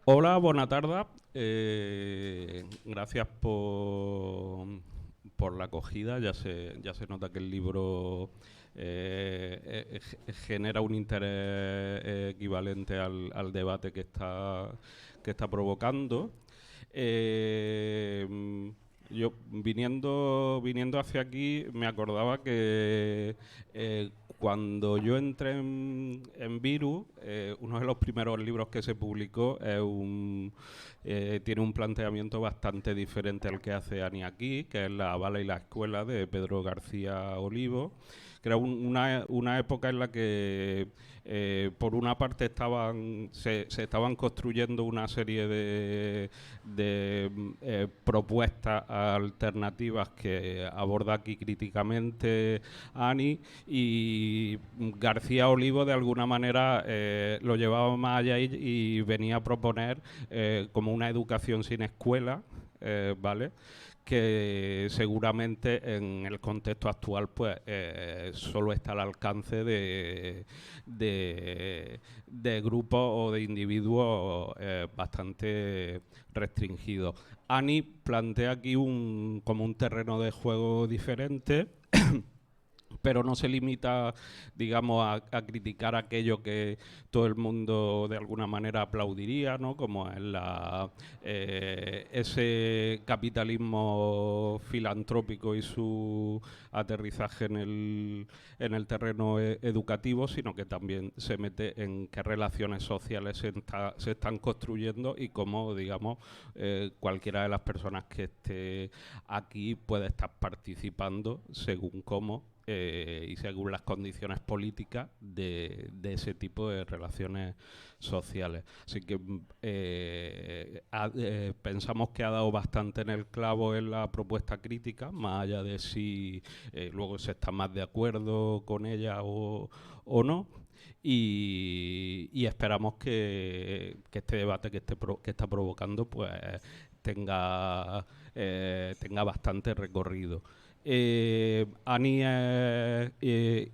Hola, buena tarde. Gracias por la acogida. Ya se nota que el libro genera un interés equivalente al debate que está provocando. Yo viniendo hacia aquí me acordaba que cuando yo entré en Virus, uno de los primeros libros que se publicó tiene un planteamiento bastante diferente al que hace Ani aquí, que es La bala y la escuela de Pedro García Olivo, que era una época en la que por una parte se estaban construyendo una serie de propuestas alternativas que aborda aquí críticamente Ani, y García Olivo de alguna manera lo llevaba más allá y venía a proponer como una educación sin escuela, ¿vale? Que seguramente en el contexto actual pues solo está al alcance de grupos o de individuos bastante restringidos. Ani plantea aquí como un terreno de juego diferente, pero no se limita, digamos, a criticar aquello que todo el mundo de alguna manera aplaudiría, ¿no? Como es ese capitalismo filantrópico y su aterrizaje en el terreno educativo, sino que también se mete en qué relaciones sociales se están construyendo y cómo, digamos, cualquiera de las personas que esté aquí puede estar participando según cómo y según las condiciones políticas de ese tipo de relaciones sociales. Así que pensamos que ha dado bastante en el clavo en la propuesta crítica, más allá de si luego se está más de acuerdo con ella o no. Y esperamos que este debate que está provocando pues tenga bastante recorrido. Ani es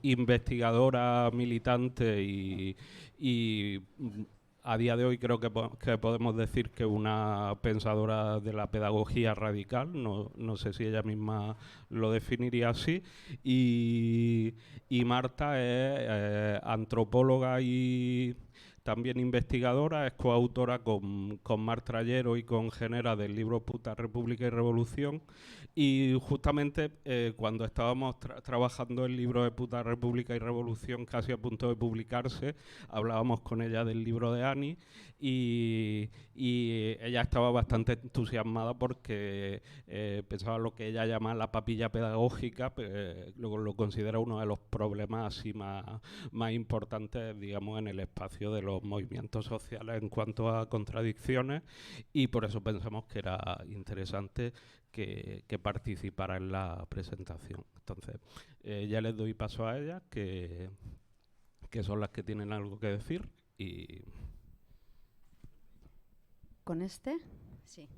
investigadora, militante y a día de hoy creo que podemos decir que una pensadora de la pedagogía radical, no sé si ella misma lo definiría así, y Marta es antropóloga y también investigadora, es coautora con Mar Trayero y con Genera del libro Puta República y Revolución, y justamente cuando estábamos trabajando el libro de Puta República y Revolución, casi a punto de publicarse, hablábamos con ella del libro de Ani y ella estaba bastante entusiasmada porque pensaba lo que ella llama la papilla pedagógica, luego lo considera uno de los problemas así más importantes, digamos, en el espacio de los movimientos sociales en cuanto a contradicciones, y por eso pensamos que era interesante que participara en la presentación. Entonces, ya les doy paso a ellas, que son las que tienen algo que decir. Y ¿Con este? Sí.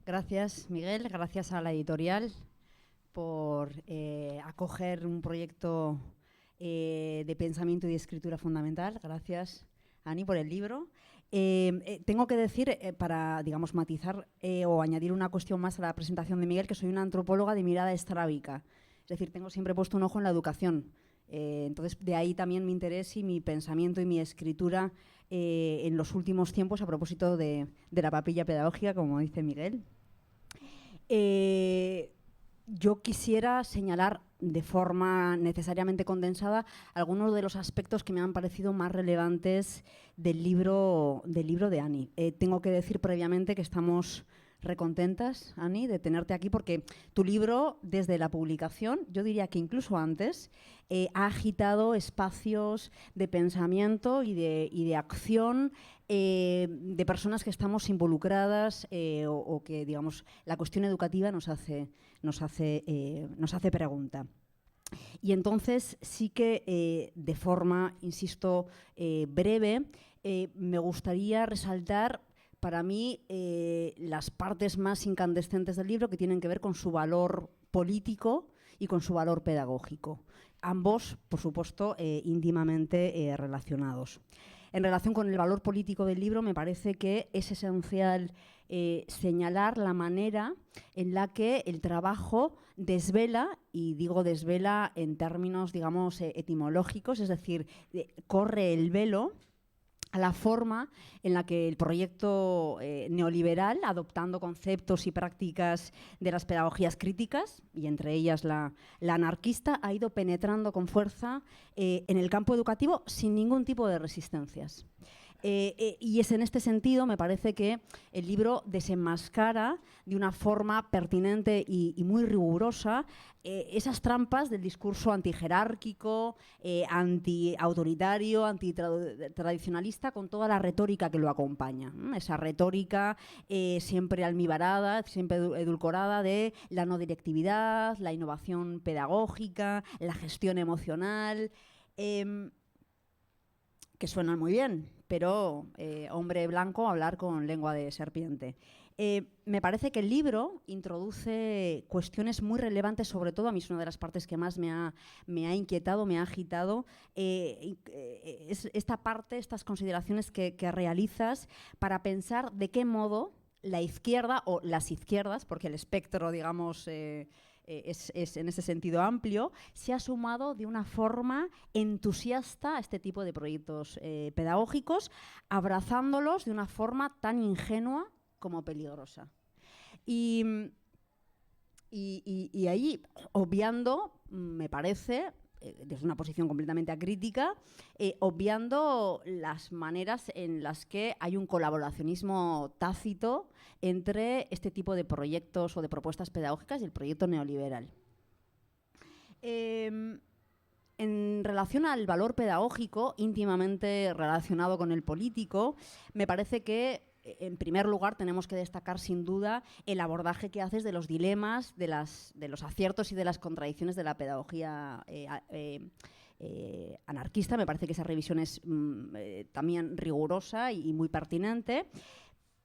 Gracias, Miguel. Gracias a la editorial por acoger un proyecto de pensamiento y de escritura fundamental. Gracias, Ani, por el libro. Tengo que decir, para, digamos, matizar o añadir una cuestión más a la presentación de Miguel, que soy una antropóloga de mirada estrábica. Es decir, tengo siempre puesto un ojo en la educación. Entonces, de ahí también mi interés y mi pensamiento y mi escritura en los últimos tiempos a propósito de la papilla pedagógica, como dice Miguel. Yo quisiera señalar de forma necesariamente condensada algunos de los aspectos que me han parecido más relevantes del libro de Ani. Tengo que decir previamente que estamos recontentas, Ani, de tenerte aquí, porque tu libro, desde la publicación, yo diría que incluso antes, ha agitado espacios de pensamiento y de acción de personas que estamos involucradas o que, digamos, la cuestión educativa nos hace pregunta. Y entonces sí que de forma, insisto, breve, me gustaría resaltar para mí las partes más incandescentes del libro que tienen que ver con su valor político y con su valor pedagógico. Ambos, por supuesto, íntimamente relacionados. En relación con el valor político del libro, me parece que es esencial señalar la manera en la que el trabajo desvela, y digo desvela en términos, digamos, etimológicos, es decir, corre el velo a la forma en la que el proyecto neoliberal, adoptando conceptos y prácticas de las pedagogías críticas, y entre ellas la anarquista, ha ido penetrando con fuerza en el campo educativo sin ningún tipo de resistencias. Y es en este sentido, me parece que el libro desenmascara de una forma pertinente y muy rigurosa esas trampas del discurso antijerárquico, antiautoritario, antitradicionalista, con toda la retórica que lo acompaña. Esa retórica siempre almibarada, siempre edulcorada de la no directividad, la innovación pedagógica, la gestión emocional, que suenan muy bien, pero hombre blanco hablar con lengua de serpiente. Me parece que el libro introduce cuestiones muy relevantes, sobre todo a mí es una de las partes que más me ha inquietado, me ha agitado, es esta parte, estas consideraciones que realizas para pensar de qué modo la izquierda o las izquierdas, porque el espectro, digamos, es en ese sentido amplio, se ha sumado de una forma entusiasta a este tipo de proyectos pedagógicos, abrazándolos de una forma tan ingenua como peligrosa. Y ahí, obviando, me parece, desde una posición completamente acrítica, obviando las maneras en las que hay un colaboracionismo tácito entre este tipo de proyectos o de propuestas pedagógicas y el proyecto neoliberal. En relación al valor pedagógico, íntimamente relacionado con el político, me parece que en primer lugar tenemos que destacar sin duda el abordaje que haces de los dilemas, de los aciertos y de las contradicciones de la pedagogía anarquista. Me parece que esa revisión es también rigurosa y muy pertinente.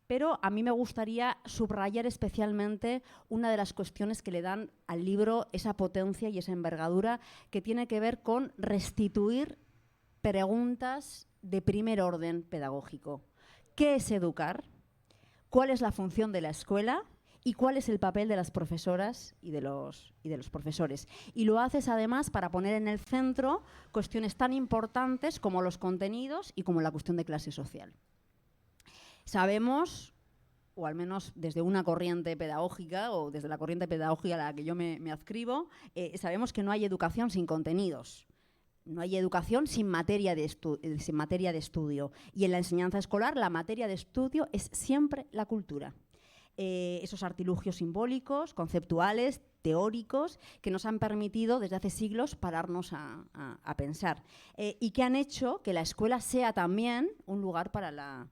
Pero a mí me gustaría subrayar especialmente una de las cuestiones que le dan al libro esa potencia y esa envergadura, que tiene que ver con restituir preguntas de primer orden pedagógico. ¿Qué es educar? ¿Cuál es la función de la escuela? ¿Y cuál es el papel de las profesoras y de los profesores? Y lo haces además para poner en el centro cuestiones tan importantes como los contenidos y como la cuestión de clase social. Sabemos, o al menos desde una corriente pedagógica o desde la corriente pedagógica a la que yo me adscribo, sabemos que no hay educación sin contenidos. No hay educación sin materia de estudio. Y en la enseñanza escolar la materia de estudio es siempre la cultura. Esos artilugios simbólicos, conceptuales, teóricos, que nos han permitido desde hace siglos pararnos a pensar. Y que han hecho que la escuela sea también un lugar para la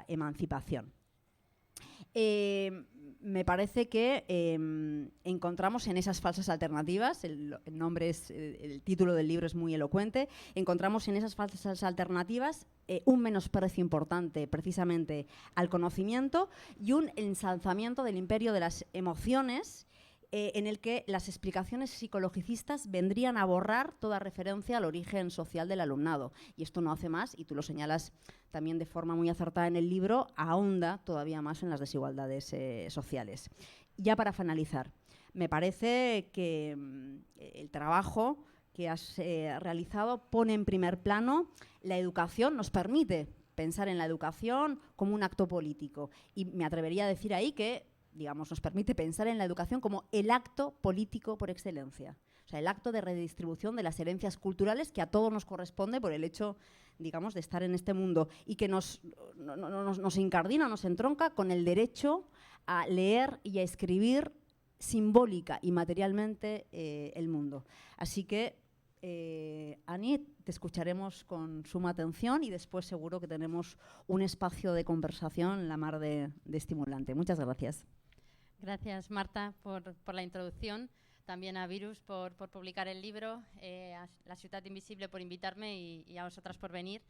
emancipación. Me parece que encontramos en esas falsas alternativas, el título del libro es muy elocuente, encontramos en esas falsas alternativas un menosprecio importante precisamente al conocimiento y un ensalzamiento del imperio de las emociones, en el que las explicaciones psicologicistas vendrían a borrar toda referencia al origen social del alumnado. Y esto no hace más, y tú lo señalas también de forma muy acertada en el libro, ahonda todavía más en las desigualdades sociales. Ya para finalizar, me parece que el trabajo que has realizado pone en primer plano la educación, nos permite pensar en la educación como un acto político. Y me atrevería a decir ahí que digamos, nos permite pensar en la educación como el acto político por excelencia. O sea, el acto de redistribución de las herencias culturales que a todos nos corresponde por el hecho, digamos, de estar en este mundo y que nos incardina, nos entronca con el derecho a leer y a escribir simbólica y materialmente el mundo. Así que, Ani, te escucharemos con suma atención y después seguro que tenemos un espacio de conversación la mar de estimulante. Muchas gracias. Gracias, Marta, por la introducción. También a Virus por publicar el libro, a La Ciutat Invisible por invitarme y a vosotras por venir.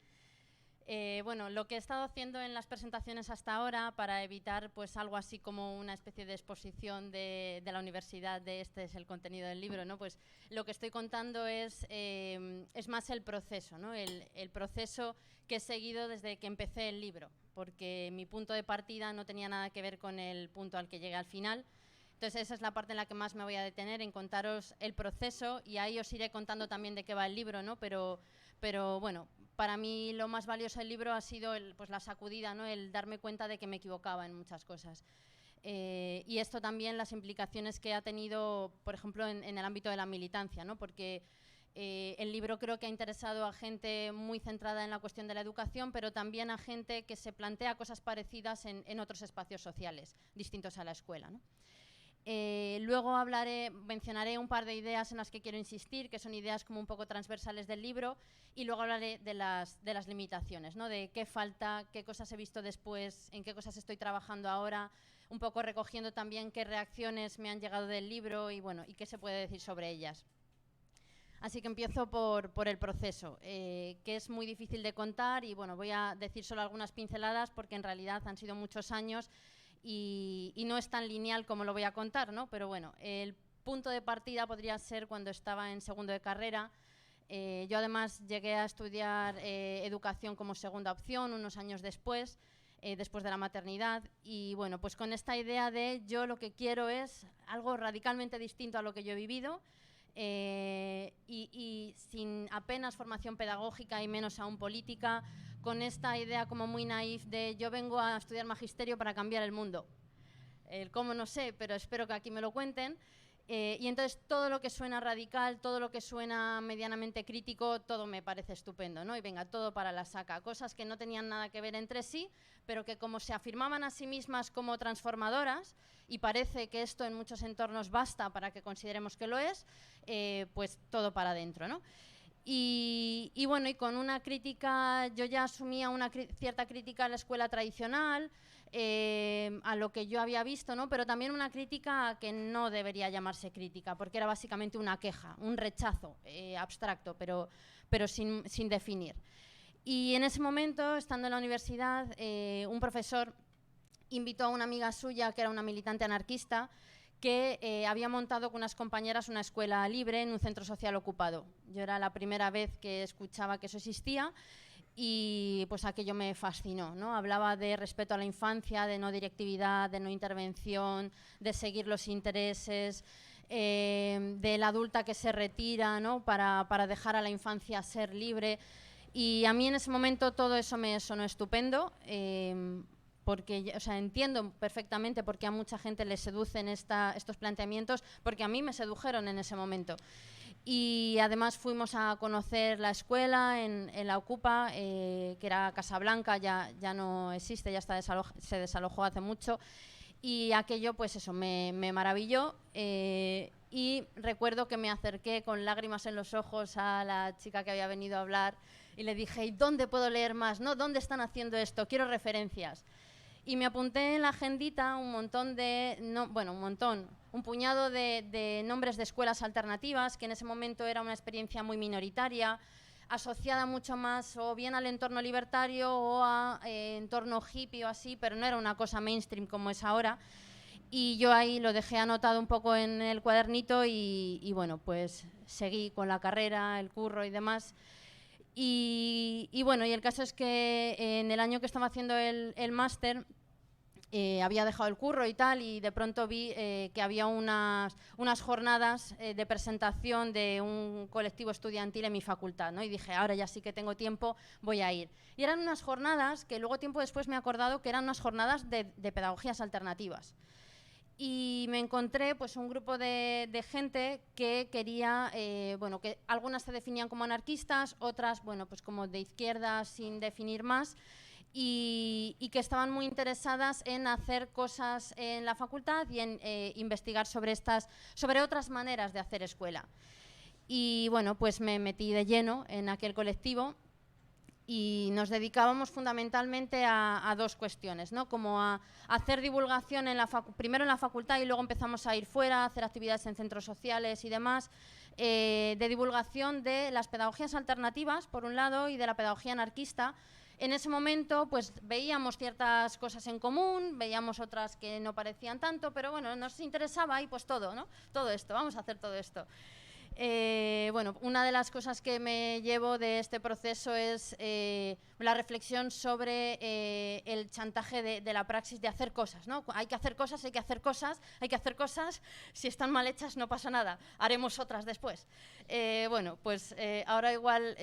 Bueno, lo que he estado haciendo en las presentaciones hasta ahora, para evitar pues algo así como una especie de exposición de la universidad, de este es el contenido del libro, ¿no? Pues lo que estoy contando es más el proceso, ¿no? El proceso que he seguido desde que empecé el libro, porque mi punto de partida no tenía nada que ver con el punto al que llegué al final. Entonces esa es la parte en la que más me voy a detener, en contaros el proceso, y ahí os iré contando también de qué va el libro, ¿no? Pero bueno, para mí lo más valioso del libro ha sido pues la sacudida, ¿no? El darme cuenta de que me equivocaba en muchas cosas. Y esto también, las implicaciones que ha tenido, por ejemplo, en el ámbito de la militancia, ¿no? Porque el libro creo que ha interesado a gente muy centrada en la cuestión de la educación, pero también a gente que se plantea cosas parecidas en otros espacios sociales, distintos a la escuela, ¿no? Luego mencionaré un par de ideas en las que quiero insistir, que son ideas como un poco transversales del libro, y luego hablaré de las limitaciones, ¿no? De qué falta, qué cosas he visto después, en qué cosas estoy trabajando ahora, un poco recogiendo también qué reacciones me han llegado del libro y, bueno, y qué se puede decir sobre ellas. Así que empiezo por el proceso, que es muy difícil de contar, y bueno, voy a decir solo algunas pinceladas porque en realidad han sido muchos años y no es tan lineal como lo voy a contar, ¿no? Pero bueno, el punto de partida podría ser cuando estaba en segundo de carrera. Yo además llegué a estudiar educación como segunda opción unos años después de la maternidad, y bueno, pues con esta idea de yo lo que quiero es algo radicalmente distinto a lo que yo he vivido, y sin apenas formación pedagógica y menos aún política, con esta idea como muy naif de yo vengo a estudiar magisterio para cambiar el mundo. El cómo no sé, pero espero que aquí me lo cuenten. Y entonces todo lo que suena radical, todo lo que suena medianamente crítico, todo me parece estupendo, ¿no? Y venga, todo para la saca. Cosas que no tenían nada que ver entre sí, pero que como se afirmaban a sí mismas como transformadoras, y parece que esto en muchos entornos basta para que consideremos que lo es, pues todo para adentro, ¿no? Y bueno, y con una crítica, yo ya asumía una cierta crítica a la escuela tradicional, a lo que yo había visto, ¿no? Pero también una crítica que no debería llamarse crítica, porque era básicamente una queja, un rechazo abstracto, pero sin definir. Y en ese momento, estando en la universidad, un profesor invitó a una amiga suya, que era una militante anarquista, que había montado con unas compañeras una escuela libre en un centro social ocupado. Yo era la primera vez que escuchaba que eso existía, y pues aquello me fascinó, ¿no? Hablaba de respeto a la infancia, de no directividad, de no intervención, de seguir los intereses, de la adulta que se retira, ¿no? para dejar a la infancia ser libre. Y a mí en ese momento todo eso me sonó estupendo, porque, o sea, entiendo perfectamente por qué a mucha gente le seducen estos planteamientos, porque a mí me sedujeron en ese momento. Y además fuimos a conocer la escuela en la Ocupa, que era Casablanca, ya no existe, ya se desalojó hace mucho, y aquello, pues eso, me maravilló, y recuerdo que me acerqué con lágrimas en los ojos a la chica que había venido a hablar y le dije, ¿y dónde puedo leer más? ¿No? ¿Dónde están haciendo esto? Quiero referencias. Y me apunté en la agendita un puñado de nombres de escuelas alternativas, que en ese momento era una experiencia muy minoritaria, asociada mucho más o bien al entorno libertario o a entorno hippie o así, pero no era una cosa mainstream como es ahora. Y yo ahí lo dejé anotado un poco en el cuadernito y bueno, pues seguí con la carrera, el curro y demás. Y bueno, y el caso es que en el año que estaba haciendo el máster, había dejado el curro y tal, y de pronto vi que había unas jornadas de presentación de un colectivo estudiantil en mi facultad, ¿no? Y dije, ahora ya sí que tengo tiempo, voy a ir. Y eran unas jornadas que luego tiempo después me he acordado que eran unas jornadas de pedagogías alternativas. Y me encontré pues un grupo de gente que quería, que algunas se definían como anarquistas, otras, pues como de izquierda sin definir más, y que estaban muy interesadas en hacer cosas en la facultad y en investigar sobre otras maneras de hacer escuela. Y bueno, pues me metí de lleno en aquel colectivo. Y nos dedicábamos fundamentalmente a dos cuestiones, ¿no? Como a hacer divulgación primero en la facultad y luego empezamos a ir fuera, a hacer actividades en centros sociales y demás, de divulgación de las pedagogías alternativas, por un lado, y de la pedagogía anarquista, En ese momento pues veíamos ciertas cosas en común, veíamos otras que no parecían tanto, pero bueno, nos interesaba y pues todo, ¿no? Todo esto, vamos a hacer todo esto. Bueno, una de las cosas que me llevo de este proceso es la reflexión sobre el chantaje de la praxis de hacer cosas, ¿no? Hay que hacer cosas, hay que hacer cosas, hay que hacer cosas, si están mal hechas no pasa nada, haremos otras después. Bueno, pues ahora igual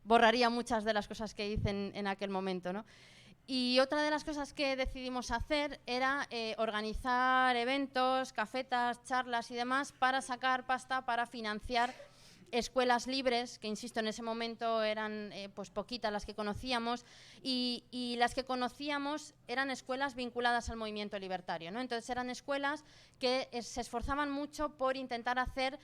borraría muchas de las cosas que hice en aquel momento, ¿no? Y otra de las cosas que decidimos hacer era organizar eventos, cafetas, charlas y demás para sacar pasta para financiar escuelas libres, que insisto, en ese momento eran pues poquitas las que conocíamos, y las que conocíamos eran escuelas vinculadas al movimiento libertario, ¿no? Entonces eran escuelas que se esforzaban mucho por intentar hacer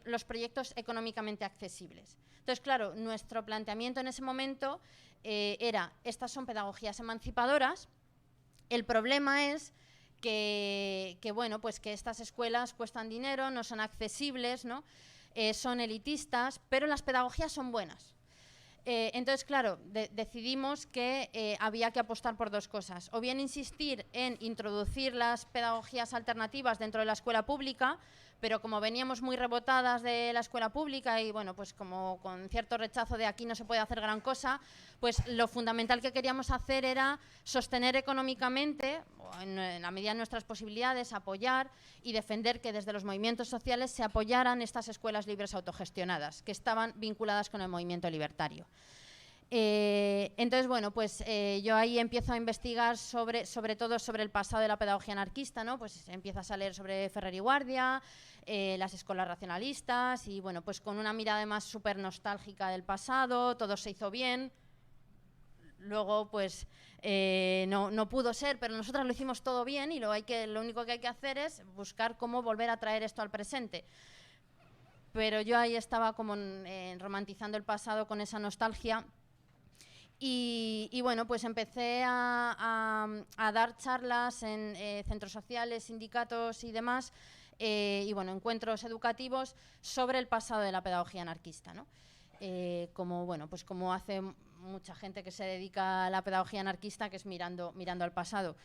los proyectos económicamente accesibles. Entonces, claro, nuestro planteamiento en ese momento era, estas son pedagogías emancipadoras, el problema es que bueno, pues que estas escuelas cuestan dinero, no son accesibles, ¿no? Son elitistas, pero las pedagogías son buenas. Entonces, claro, decidimos que había que apostar por dos cosas. O bien insistir en introducir las pedagogías alternativas dentro de la escuela pública, pero como veníamos muy rebotadas de la escuela pública y bueno, pues como con cierto rechazo de aquí no se puede hacer gran cosa, pues lo fundamental que queríamos hacer era sostener económicamente, en la medida de nuestras posibilidades, apoyar y defender que desde los movimientos sociales se apoyaran estas escuelas libres autogestionadas, que estaban vinculadas con el movimiento libertario. Entonces, bueno, pues yo ahí empiezo a investigar sobre todo sobre el pasado de la pedagogía anarquista, ¿no? Pues empiezas a leer sobre Ferrer y Guardia, las escuelas racionalistas y, bueno, pues con una mirada además súper nostálgica del pasado, todo se hizo bien. Luego, pues, no pudo ser, pero nosotras lo hicimos todo bien y lo único que hay que hacer es buscar cómo volver a traer esto al presente. Pero yo ahí estaba como romantizando el pasado con esa nostalgia. Y bueno, pues empecé a dar charlas en centros sociales, sindicatos y demás, y bueno, encuentros educativos sobre el pasado de la pedagogía anarquista, ¿no? Como, bueno, pues como hace mucha gente que se dedica a la pedagogía anarquista, que es mirando al pasado.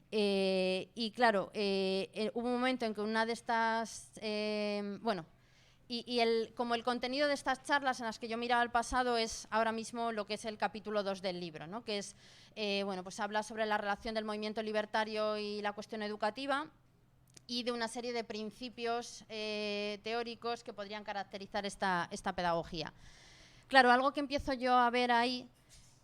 Y claro, hubo un momento en que una de estas, bueno, como el contenido de estas charlas en las que yo miraba al pasado es ahora mismo lo que es el capítulo 2 del libro, ¿no? Que es, bueno, pues habla sobre la relación del movimiento libertario y la cuestión educativa y de una serie de principios teóricos que podrían caracterizar esta pedagogía. Claro, algo que empiezo yo a ver ahí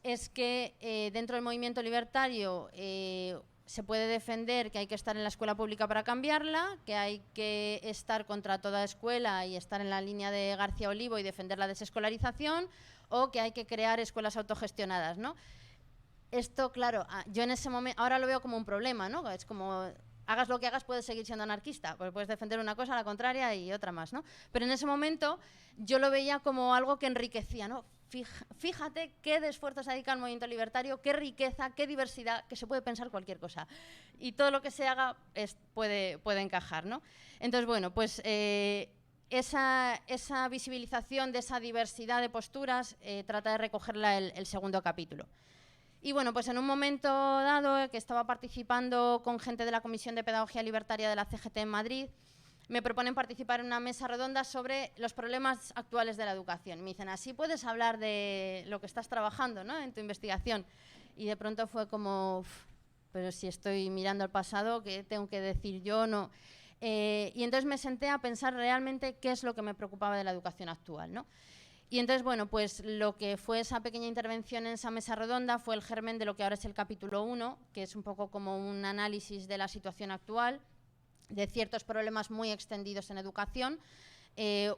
es que dentro del movimiento libertario se puede defender que hay que estar en la escuela pública para cambiarla, que hay que estar contra toda escuela y estar en la línea de García Olivo y defender la desescolarización, o que hay que crear escuelas autogestionadas, ¿no? Esto, claro, yo en ese momento, ahora lo veo como un problema, ¿no? Es como, hagas lo que hagas, puedes seguir siendo anarquista, porque puedes defender una cosa, la contraria y otra más, ¿no? Pero en ese momento yo lo veía como algo que enriquecía, ¿no? Fíjate qué de esfuerzo se dedica al movimiento libertario, qué riqueza, qué diversidad, que se puede pensar cualquier cosa. Y todo lo que se haga puede encajar, ¿no? Entonces, bueno, pues esa visibilización de esa diversidad de posturas trata de recogerla el segundo capítulo. Y bueno, pues en un momento dado que estaba participando con gente de la Comisión de Pedagogía Libertaria de la CGT en Madrid, me proponen participar en una mesa redonda sobre los problemas actuales de la educación. Me dicen, así puedes hablar de lo que estás trabajando, ¿no?, en tu investigación. Y de pronto fue como, pero si estoy mirando al pasado, ¿qué tengo que decir yo? No. Y entonces me senté a pensar realmente qué es lo que me preocupaba de la educación actual, ¿no? Y entonces, bueno, pues lo que fue esa pequeña intervención en esa mesa redonda fue el germen de lo que ahora es el capítulo 1, que es un poco como un análisis de la situación actual, de ciertos problemas muy extendidos en educación.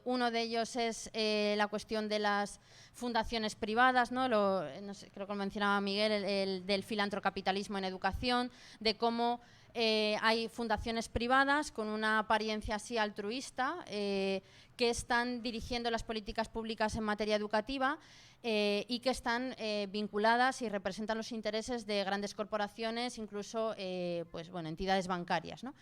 Uno de ellos es la cuestión de las fundaciones privadas, ¿no? No sé, creo que lo mencionaba Miguel, el del filantrocapitalismo en educación, de cómo hay fundaciones privadas con una apariencia así altruista que están dirigiendo las políticas públicas en materia educativa y que están vinculadas y representan los intereses de grandes corporaciones, incluso pues, bueno, entidades bancarias, ¿no?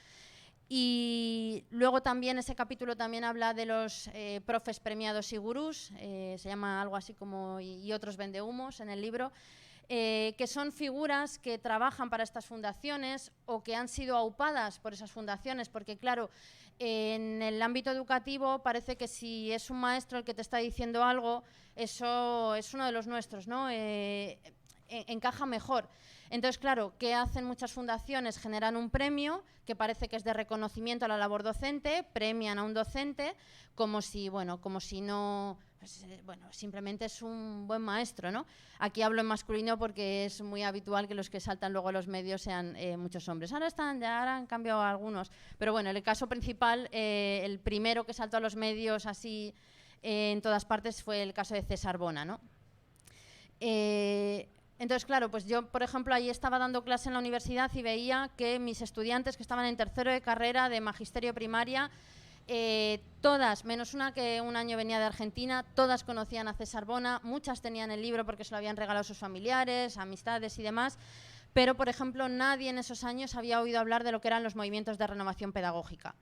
Y luego también ese capítulo también habla de los profes premiados y gurús, se llama algo así como y otros vendehumos en el libro, que son figuras que trabajan para estas fundaciones o que han sido aupadas por esas fundaciones, porque claro, en el ámbito educativo parece que si es un maestro el que te está diciendo algo, eso es uno de los nuestros, ¿no? Encaja mejor. Entonces, claro, ¿qué hacen muchas fundaciones? Generan un premio que parece que es de reconocimiento a la labor docente, premian a un docente como si, bueno, no, pues, bueno, simplemente es un buen maestro, ¿no? Aquí hablo en masculino porque es muy habitual que los que saltan luego a los medios sean muchos hombres. Ahora han cambiado algunos, pero bueno, el caso principal, el primero que saltó a los medios así en todas partes fue el caso de César Bona, ¿no? Entonces, claro, pues yo, por ejemplo, ahí estaba dando clase en la universidad y veía que mis estudiantes que estaban en tercero de carrera de magisterio primaria, todas, menos una que un año venía de Argentina, todas conocían a César Bona, muchas tenían el libro porque se lo habían regalado sus familiares, amistades y demás, pero, por ejemplo, nadie en esos años había oído hablar de lo que eran los movimientos de renovación pedagógica.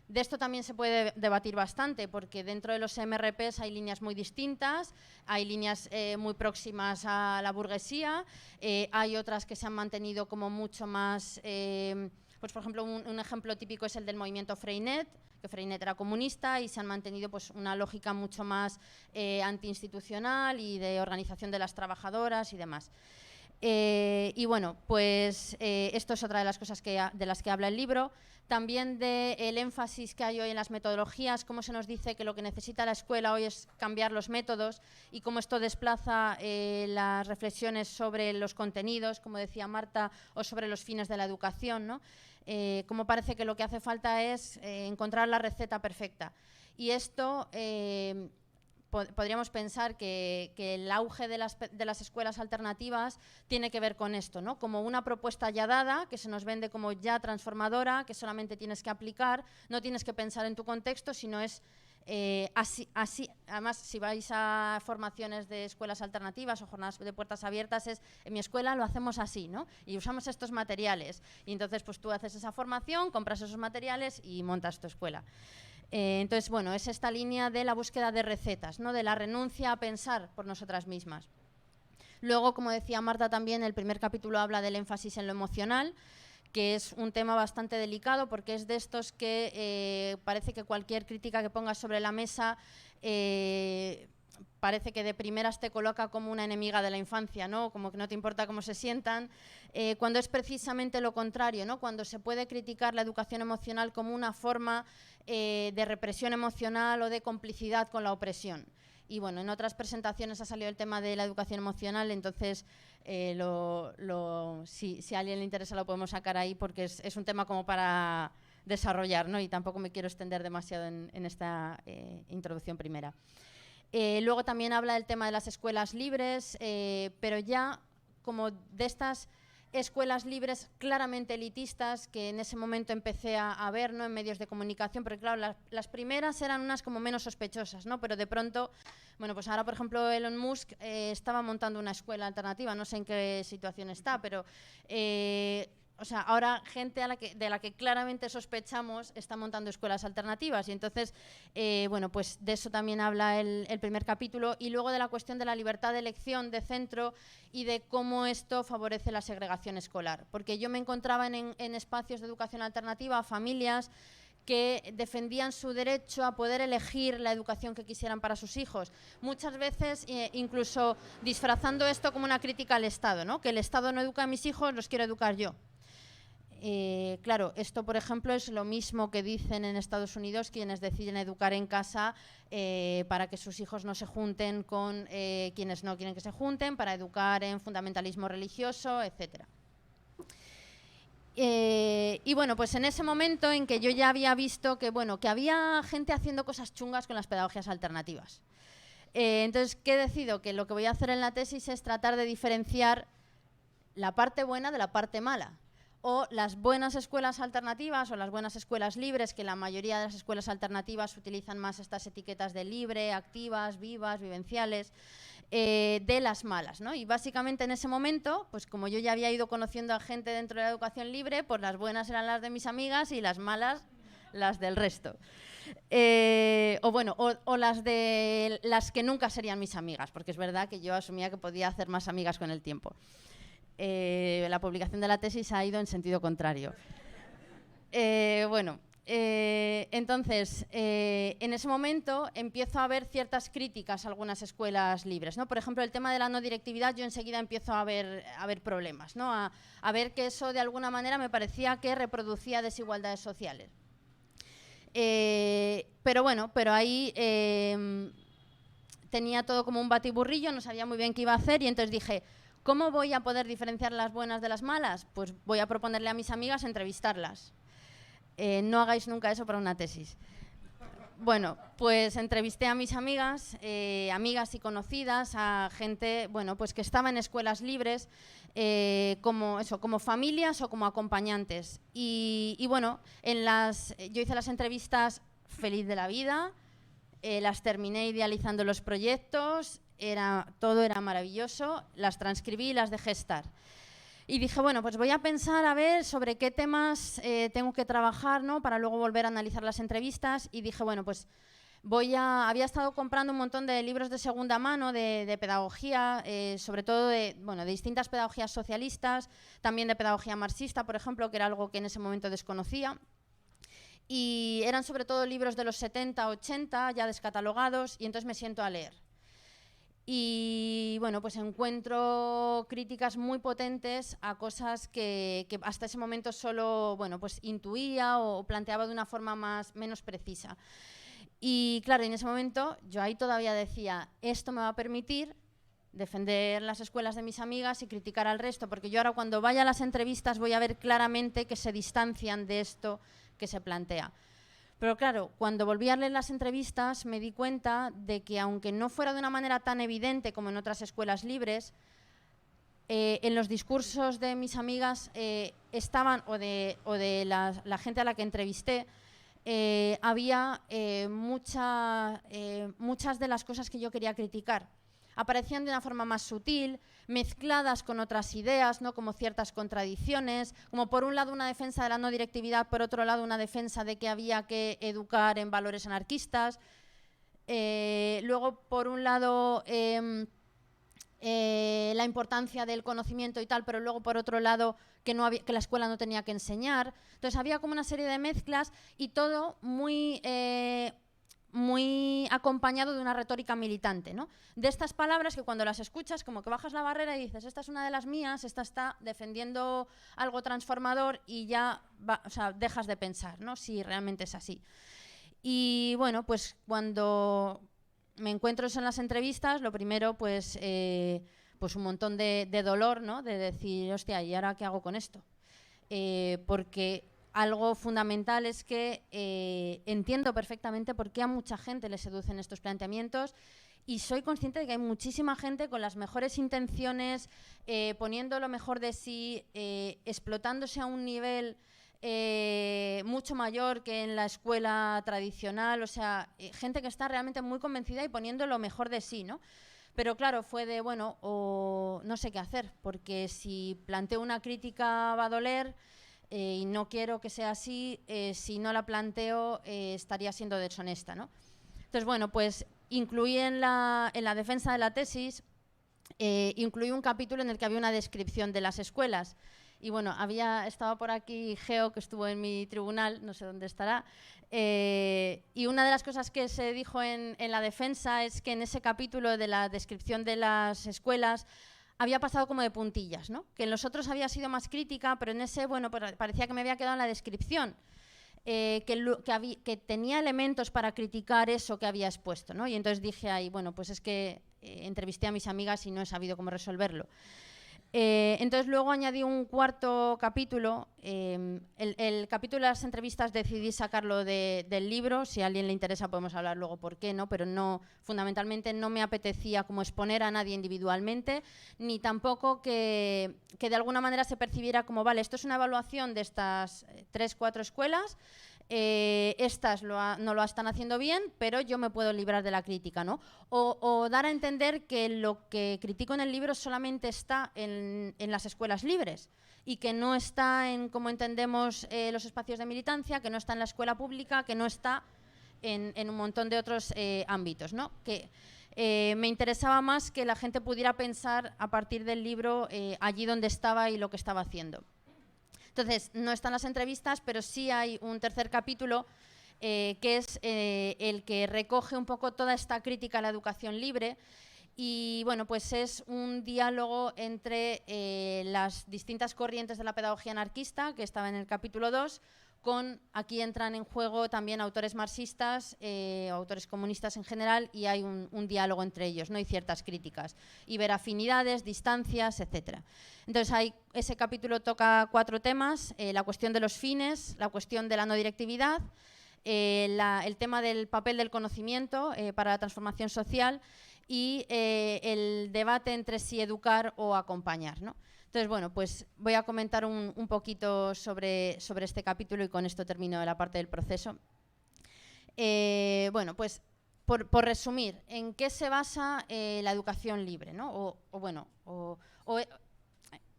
De esto también se puede debatir bastante, porque dentro de los MRPs hay líneas muy distintas, hay líneas muy próximas a la burguesía, hay otras que se han mantenido como mucho más, pues por ejemplo, un ejemplo típico es el del movimiento Freinet, que Freinet era comunista y se han mantenido pues una lógica mucho más antiinstitucional y de organización de las trabajadoras y demás. Y bueno, pues esto es otra de las cosas de las que habla el libro. También del énfasis que hay hoy en las metodologías, cómo se nos dice que lo que necesita la escuela hoy es cambiar los métodos y cómo esto desplaza las reflexiones sobre los contenidos, como decía Marta, o sobre los fines de la educación, ¿no? Cómo parece que lo que hace falta es encontrar la receta perfecta. Y esto podríamos pensar que el auge de las escuelas alternativas tiene que ver con esto, ¿no? Como una propuesta ya dada, que se nos vende como ya transformadora, que solamente tienes que aplicar, no tienes que pensar en tu contexto, sino es así. Además, si vais a formaciones de escuelas alternativas o jornadas de puertas abiertas, en mi escuela lo hacemos así, ¿no? Y usamos estos materiales. Y entonces, pues tú haces esa formación, compras esos materiales y montas tu escuela. Entonces, bueno, es esta línea de la búsqueda de recetas, ¿no? De la renuncia a pensar por nosotras mismas. Luego, como decía Marta también, el primer capítulo habla del énfasis en lo emocional, que es un tema bastante delicado porque es de estos que parece que cualquier crítica que pongas sobre la mesa parece que de primeras te coloca como una enemiga de la infancia, ¿no? Como que no te importa cómo se sientan, cuando es precisamente lo contrario, ¿no? Cuando se puede criticar la educación emocional como una forma de represión emocional o de complicidad con la opresión. Y bueno, en otras presentaciones ha salido el tema de la educación emocional, entonces si a alguien le interesa lo podemos sacar ahí porque es un tema como para desarrollar, ¿no? Y tampoco me quiero extender demasiado en esta introducción primera. Luego también habla del tema de las escuelas libres, pero ya como de estas escuelas libres claramente elitistas que en ese momento empecé a ver, ¿no? En medios de comunicación, porque claro, las primeras eran unas como menos sospechosas, ¿no? Pero de pronto, bueno, pues ahora por ejemplo Elon Musk estaba montando una escuela alternativa, no sé en qué situación está, pero o sea, ahora gente de la que claramente sospechamos está montando escuelas alternativas y entonces, bueno, pues de eso también habla el primer capítulo y luego de la cuestión de la libertad de elección de centro y de cómo esto favorece la segregación escolar. Porque yo me encontraba en espacios de educación alternativa, familias que defendían su derecho a poder elegir la educación que quisieran para sus hijos. Muchas veces incluso disfrazando esto como una crítica al Estado, ¿no? Que el Estado no educa a mis hijos, los quiero educar yo. Claro, esto por ejemplo es lo mismo que dicen en Estados Unidos quienes deciden educar en casa para que sus hijos no se junten con quienes no quieren que se junten, para educar en fundamentalismo religioso, etc. Y bueno, pues en ese momento en que yo ya había visto que, bueno, que había gente haciendo cosas chungas con las pedagogías alternativas. Entonces, ¿qué decido? Que lo que voy a hacer en la tesis es tratar de diferenciar la parte buena de la parte mala. o las buenas escuelas alternativas o las buenas escuelas libres, que la mayoría de las escuelas alternativas utilizan más estas etiquetas de libre, activas, vivas, vivenciales, de las malas, ¿no? Y básicamente en ese momento, pues como yo ya había ido conociendo a gente dentro de la educación libre, pues las buenas eran las de mis amigas y las malas las del resto. O las de las que nunca serían mis amigas, porque es verdad que yo asumía que podía hacer más amigas con el tiempo. La publicación de la tesis ha ido en sentido contrario. Entonces, en ese momento empiezo a ver ciertas críticas a algunas escuelas libres, ¿no? Por ejemplo, el tema de la no directividad, yo enseguida empiezo a ver problemas, ¿no? A ver que eso de alguna manera me parecía que reproducía desigualdades sociales. Pero ahí tenía todo como un batiburrillo, no sabía muy bien qué iba a hacer y entonces dije, ¿cómo voy a poder diferenciar las buenas de las malas? Pues voy a proponerle a mis amigas entrevistarlas. No hagáis nunca eso para una tesis. Bueno, pues entrevisté a mis amigas, amigas y conocidas, a gente, bueno, pues que estaba en escuelas libres, como familias o como acompañantes. Y bueno, yo hice las entrevistas feliz de la vida, las terminé idealizando los proyectos, todo era maravilloso, las transcribí y las dejé estar. Y dije, bueno, pues voy a pensar a ver sobre qué temas tengo que trabajar, ¿no? Para luego volver a analizar las entrevistas. Y dije, bueno, pues había estado comprando un montón de libros de segunda mano de pedagogía, sobre todo de distintas pedagogías socialistas, también de pedagogía marxista, por ejemplo, que era algo que en ese momento desconocía. Y eran sobre todo libros de los 70, 80, ya descatalogados, y entonces me siento a leer. Y bueno, pues encuentro críticas muy potentes a cosas que hasta ese momento solo pues intuía o planteaba de una forma menos precisa. Y claro, en ese momento yo ahí todavía decía, esto me va a permitir defender las escuelas de mis amigas y criticar al resto, porque yo ahora cuando vaya a las entrevistas voy a ver claramente que se distancian de esto que se plantea. Pero claro, cuando volví a leer las entrevistas me di cuenta de que aunque no fuera de una manera tan evidente como en otras escuelas libres, en los discursos de mis amigas estaban, o de la gente a la que entrevisté, había muchas de las cosas que yo quería criticar. Aparecían de una forma más sutil, mezcladas con otras ideas, ¿no? Como ciertas contradicciones, como por un lado una defensa de la no directividad, por otro lado una defensa de que había que educar en valores anarquistas. Luego, por un lado, la importancia del conocimiento y tal, pero luego, por otro lado, que la escuela no tenía que enseñar. Entonces, había como una serie de mezclas y todo muy acompañado de una retórica militante, ¿no? De estas palabras que cuando las escuchas como que bajas la barrera y dices, esta es una de las mías, esta está defendiendo algo transformador y ya dejas de pensar, ¿no? Si realmente es así. Y bueno, pues cuando me encuentro eso en las entrevistas, lo primero pues un montón de dolor, ¿no? De decir, hostia, ¿y ahora qué hago con esto? Porque algo fundamental es que entiendo perfectamente por qué a mucha gente le seducen estos planteamientos y soy consciente de que hay muchísima gente con las mejores intenciones, poniendo lo mejor de sí, explotándose a un nivel mucho mayor que en la escuela tradicional, o sea, gente que está realmente muy convencida y poniendo lo mejor de sí, ¿no? Pero claro, fue de, no sé qué hacer, porque si planteo una crítica va a doler, y no quiero que sea así, si no la planteo estaría siendo deshonesta, ¿no? Entonces, bueno, pues incluí en la defensa de la tesis, incluí un capítulo en el que había una descripción de las escuelas. Y bueno, estaba por aquí Geo, que estuvo en mi tribunal, no sé dónde estará, y una de las cosas que se dijo en la defensa es que en ese capítulo de la descripción de las escuelas había pasado como de puntillas, ¿no? Que en los otros había sido más crítica, pero en ese, pues parecía que me había quedado en la descripción, que tenía elementos para criticar eso que había expuesto, ¿no? Y entonces dije ahí, bueno, pues es que entrevisté a mis amigas y no he sabido cómo resolverlo. Entonces luego añadí un cuarto capítulo. El capítulo de las entrevistas decidí sacarlo del libro. Si a alguien le interesa podemos hablar luego por qué, ¿no? Pero no, fundamentalmente no me apetecía como exponer a nadie individualmente, ni tampoco que de alguna manera se percibiera como, vale, esto es una evaluación de estas 3-4 escuelas, estas no lo están haciendo bien, pero yo me puedo librar de la crítica, ¿no? O dar a entender que lo que critico en el libro solamente está en las escuelas libres y que no está en cómo entendemos los espacios de militancia, que no está en la escuela pública, que no está en un montón de otros ámbitos, ¿no? Que me interesaba más que la gente pudiera pensar a partir del libro allí donde estaba y lo que estaba haciendo. Entonces, no están las entrevistas, pero sí hay un tercer capítulo que es el que recoge un poco toda esta crítica a la educación libre. Y bueno, pues es un diálogo entre las distintas corrientes de la pedagogía anarquista, que estaba en el capítulo 2, aquí entran en juego también autores marxistas, autores comunistas en general, y hay un diálogo entre ellos, ¿no? Y ciertas críticas, y ver afinidades, distancias, etcétera. Entonces ese capítulo toca 4 temas: la cuestión de los fines, la cuestión de la no directividad, el tema del papel del conocimiento para la transformación social y el debate entre si educar o acompañar, ¿no? Entonces, bueno, pues voy a comentar un poquito sobre este capítulo y con esto termino la parte del proceso. Bueno, pues por resumir, ¿en qué se basa la educación libre, ¿no?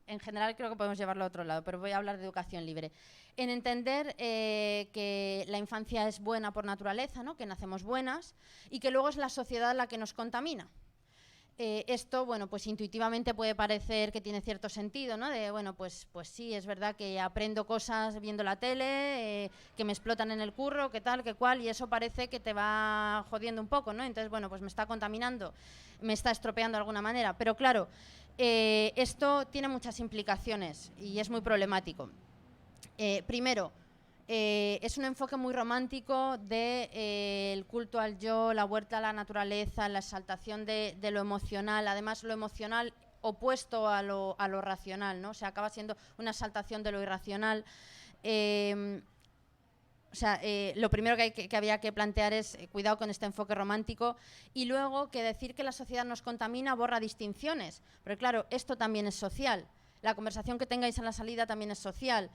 En general creo que podemos llevarlo a otro lado, pero voy a hablar de educación libre. En entender que la infancia es buena por naturaleza, ¿no? Que nacemos buenas y que luego es la sociedad la que nos contamina. Esto, bueno, pues intuitivamente puede parecer que tiene cierto sentido, ¿no? De, bueno, pues sí, es verdad que aprendo cosas viendo la tele, que me explotan en el curro, que tal, que cual, y eso parece que te va jodiendo un poco, ¿no? Entonces, bueno, pues me está contaminando, me está estropeando de alguna manera. Pero claro, esto tiene muchas implicaciones y es muy problemático. Primero, es un enfoque muy romántico del culto al yo, la vuelta a la naturaleza, la exaltación de lo emocional, además lo emocional opuesto a lo racional, ¿no? O sea, acaba siendo una exaltación de lo irracional. Lo primero que había que plantear es cuidado con este enfoque romántico, y luego que decir que la sociedad nos contamina borra distinciones, pero claro, esto también es social. La conversación que tengáis en la salida también es social.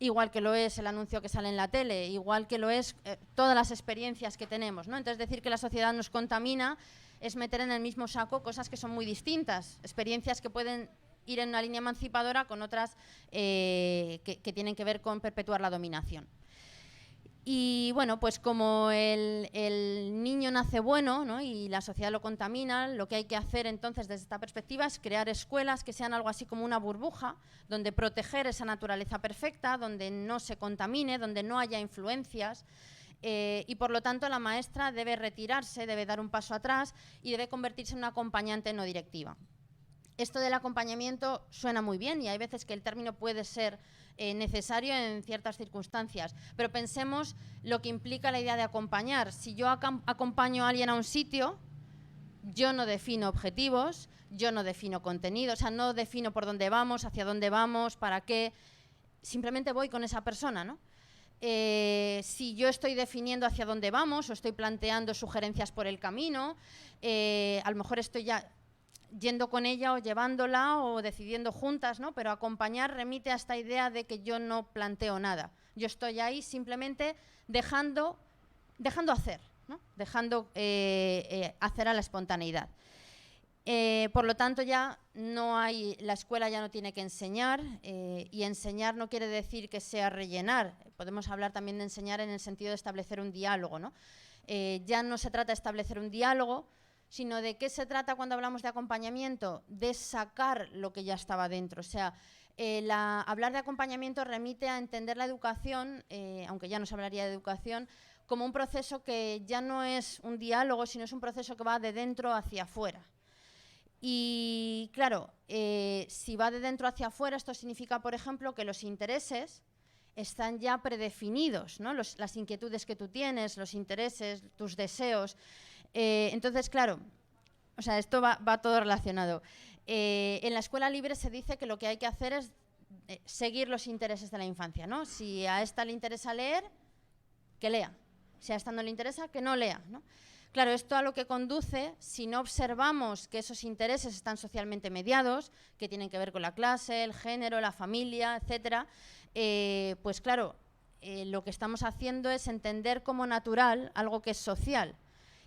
Igual que lo es el anuncio que sale en la tele, igual que lo es todas las experiencias que tenemos, ¿no? Entonces, decir que la sociedad nos contamina es meter en el mismo saco cosas que son muy distintas, experiencias que pueden ir en una línea emancipadora con otras que tienen que ver con perpetuar la dominación. Y bueno, pues como el niño nace bueno, ¿no? Y la sociedad lo contamina, lo que hay que hacer entonces desde esta perspectiva es crear escuelas que sean algo así como una burbuja, donde proteger esa naturaleza perfecta, donde no se contamine, donde no haya influencias, y por lo tanto la maestra debe retirarse, debe dar un paso atrás y debe convertirse en una acompañante no directiva. Esto del acompañamiento suena muy bien y hay veces que el término puede ser necesario en ciertas circunstancias, pero pensemos lo que implica la idea de acompañar. Si yo acompaño a alguien a un sitio, yo no defino objetivos, yo no defino contenido, o sea, no defino por dónde vamos, hacia dónde vamos, para qué, simplemente voy con esa persona, ¿no? Si yo estoy definiendo hacia dónde vamos o estoy planteando sugerencias por el camino, a lo mejor estoy ya yendo con ella o llevándola o decidiendo juntas, ¿no? Pero acompañar remite a esta idea de que yo no planteo nada. Yo estoy ahí simplemente dejando hacer, ¿no? Dejando hacer a la espontaneidad. Por lo tanto, ya la escuela ya no tiene que enseñar, y enseñar no quiere decir que sea rellenar. Podemos hablar también de enseñar en el sentido de establecer un diálogo, ¿no? Ya no se trata de establecer un diálogo, sino de qué se trata cuando hablamos de acompañamiento, de sacar lo que ya estaba dentro. O sea, hablar de acompañamiento remite a entender la educación, aunque ya no se hablaría de educación, como un proceso que ya no es un diálogo, sino es un proceso que va de dentro hacia afuera. Y claro, si va de dentro hacia afuera, esto significa, por ejemplo, que los intereses están ya predefinidos, ¿no? Las inquietudes que tú tienes, los intereses, tus deseos. Entonces, claro, o sea, esto va todo relacionado. en la escuela libre se dice que lo que hay que hacer es seguir los intereses de la infancia, ¿no? Si a esta le interesa leer, que lea. Si a esta no le interesa, que no lea, ¿no? Claro, esto a lo que conduce, si no observamos que esos intereses están socialmente mediados, que tienen que ver con la clase, el género, la familia, etcétera, pues claro, lo que estamos haciendo es entender como natural algo que es social.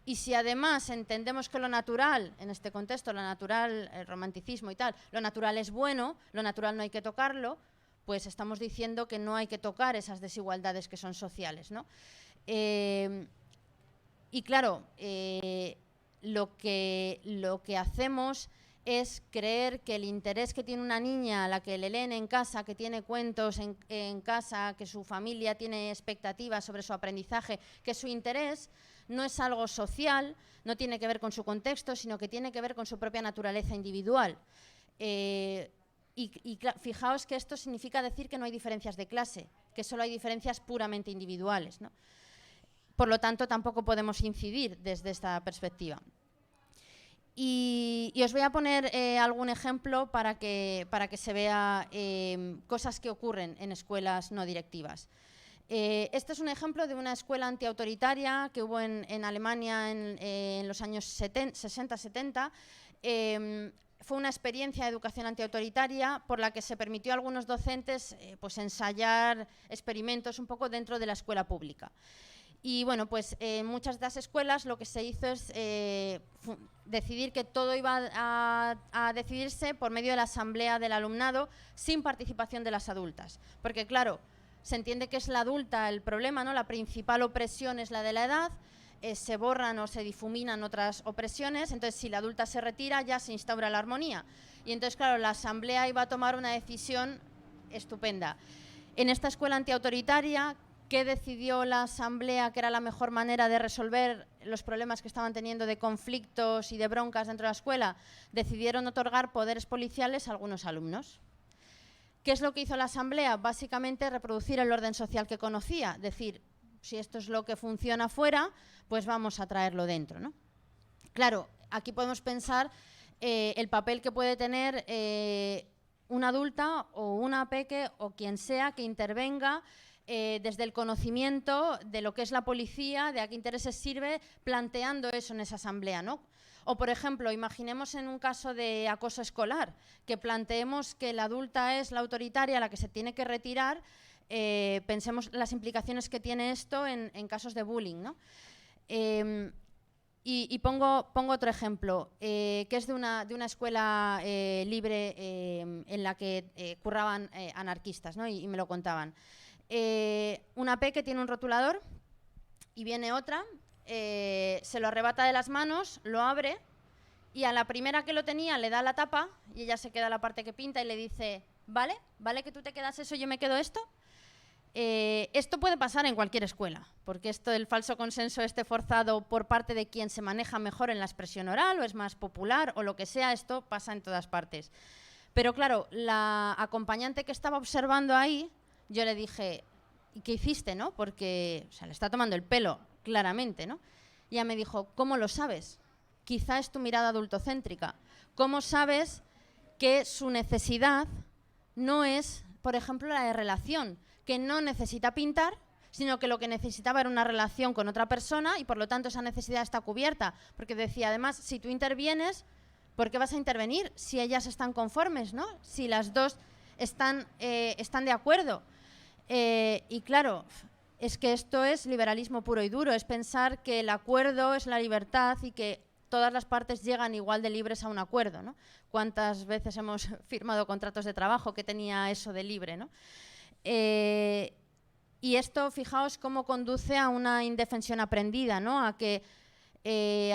Y si además entendemos que lo natural, en este contexto, lo natural, el romanticismo y tal, lo natural es bueno, lo natural no hay que tocarlo, pues estamos diciendo que no hay que tocar esas desigualdades que son sociales, ¿no? Y claro, lo que hacemos es creer que el interés que tiene una niña a la que le leen en casa, que tiene cuentos en casa, que su familia tiene expectativas sobre su aprendizaje, que su interés no es algo social, no tiene que ver con su contexto, sino que tiene que ver con su propia naturaleza individual. Fijaos que esto significa decir que no hay diferencias de clase, que solo hay diferencias puramente individuales, ¿no? Por lo tanto, tampoco podemos incidir desde esta perspectiva. Y os voy a poner algún ejemplo para que se vea cosas que ocurren en escuelas no directivas. Este es un ejemplo de una escuela antiautoritaria que hubo en Alemania en los años 60-70. Fue una experiencia de educación antiautoritaria por la que se permitió a algunos docentes pues ensayar experimentos un poco dentro de la escuela pública. Y bueno, pues en muchas de las escuelas lo que se hizo es decidir que todo iba a decidirse por medio de la asamblea del alumnado sin participación de las adultas. Porque claro, se entiende que es la adulta el problema, ¿no? La principal opresión es la de la edad, se borran o se difuminan otras opresiones, entonces si la adulta se retira ya se instaura la armonía. Y entonces claro, la asamblea iba a tomar una decisión estupenda. En esta escuela antiautoritaria, ¿qué decidió la asamblea que era la mejor manera de resolver los problemas que estaban teniendo de conflictos y de broncas dentro de la escuela? Decidieron otorgar poderes policiales a algunos alumnos. ¿Qué es lo que hizo la asamblea? Básicamente reproducir el orden social que conocía, decir, si esto es lo que funciona fuera, pues vamos a traerlo dentro, ¿no? Claro, aquí podemos pensar el papel que puede tener una adulta o una peque o quien sea que intervenga desde el conocimiento de lo que es la policía, de a qué intereses sirve, planteando eso en esa asamblea, ¿no? O, por ejemplo, imaginemos en un caso de acoso escolar, que planteemos que la adulta es la autoritaria, la que se tiene que retirar, pensemos las implicaciones que tiene esto en casos de bullying, ¿no? Y pongo otro ejemplo, que es de una escuela libre en la que curraban anarquistas, ¿no? Y me lo contaban. Una peque tiene un rotulador y viene otra, se lo arrebata de las manos, lo abre y a la primera que lo tenía le da la tapa y ella se queda la parte que pinta y le dice, ¿vale? ¿Vale que tú te quedas eso y yo me quedo esto? Esto puede pasar en cualquier escuela, porque esto del falso consenso forzado por parte de quien se maneja mejor en la expresión oral o es más popular o lo que sea, esto pasa en todas partes. Pero claro, la acompañante que estaba observando ahí, yo le dije, ¿y qué hiciste, no? Porque o sea, le está tomando el pelo, claramente, ¿no? Y ella me dijo, ¿cómo lo sabes? Quizá es tu mirada adultocéntrica. ¿Cómo sabes que su necesidad no es, por ejemplo, la de relación? Que no necesita pintar, sino que lo que necesitaba era una relación con otra persona y por lo tanto esa necesidad está cubierta. Porque decía, además, si tú intervienes, ¿por qué vas a intervenir? Si ellas están conformes, ¿no? Si las dos están de acuerdo. Y claro, es que esto es liberalismo puro y duro, es pensar que el acuerdo es la libertad y que todas las partes llegan igual de libres a un acuerdo, ¿no? ¿Cuántas veces hemos firmado contratos de trabajo que tenía eso de libre, ¿no? Y esto, fijaos cómo conduce a una indefensión aprendida, ¿no? A que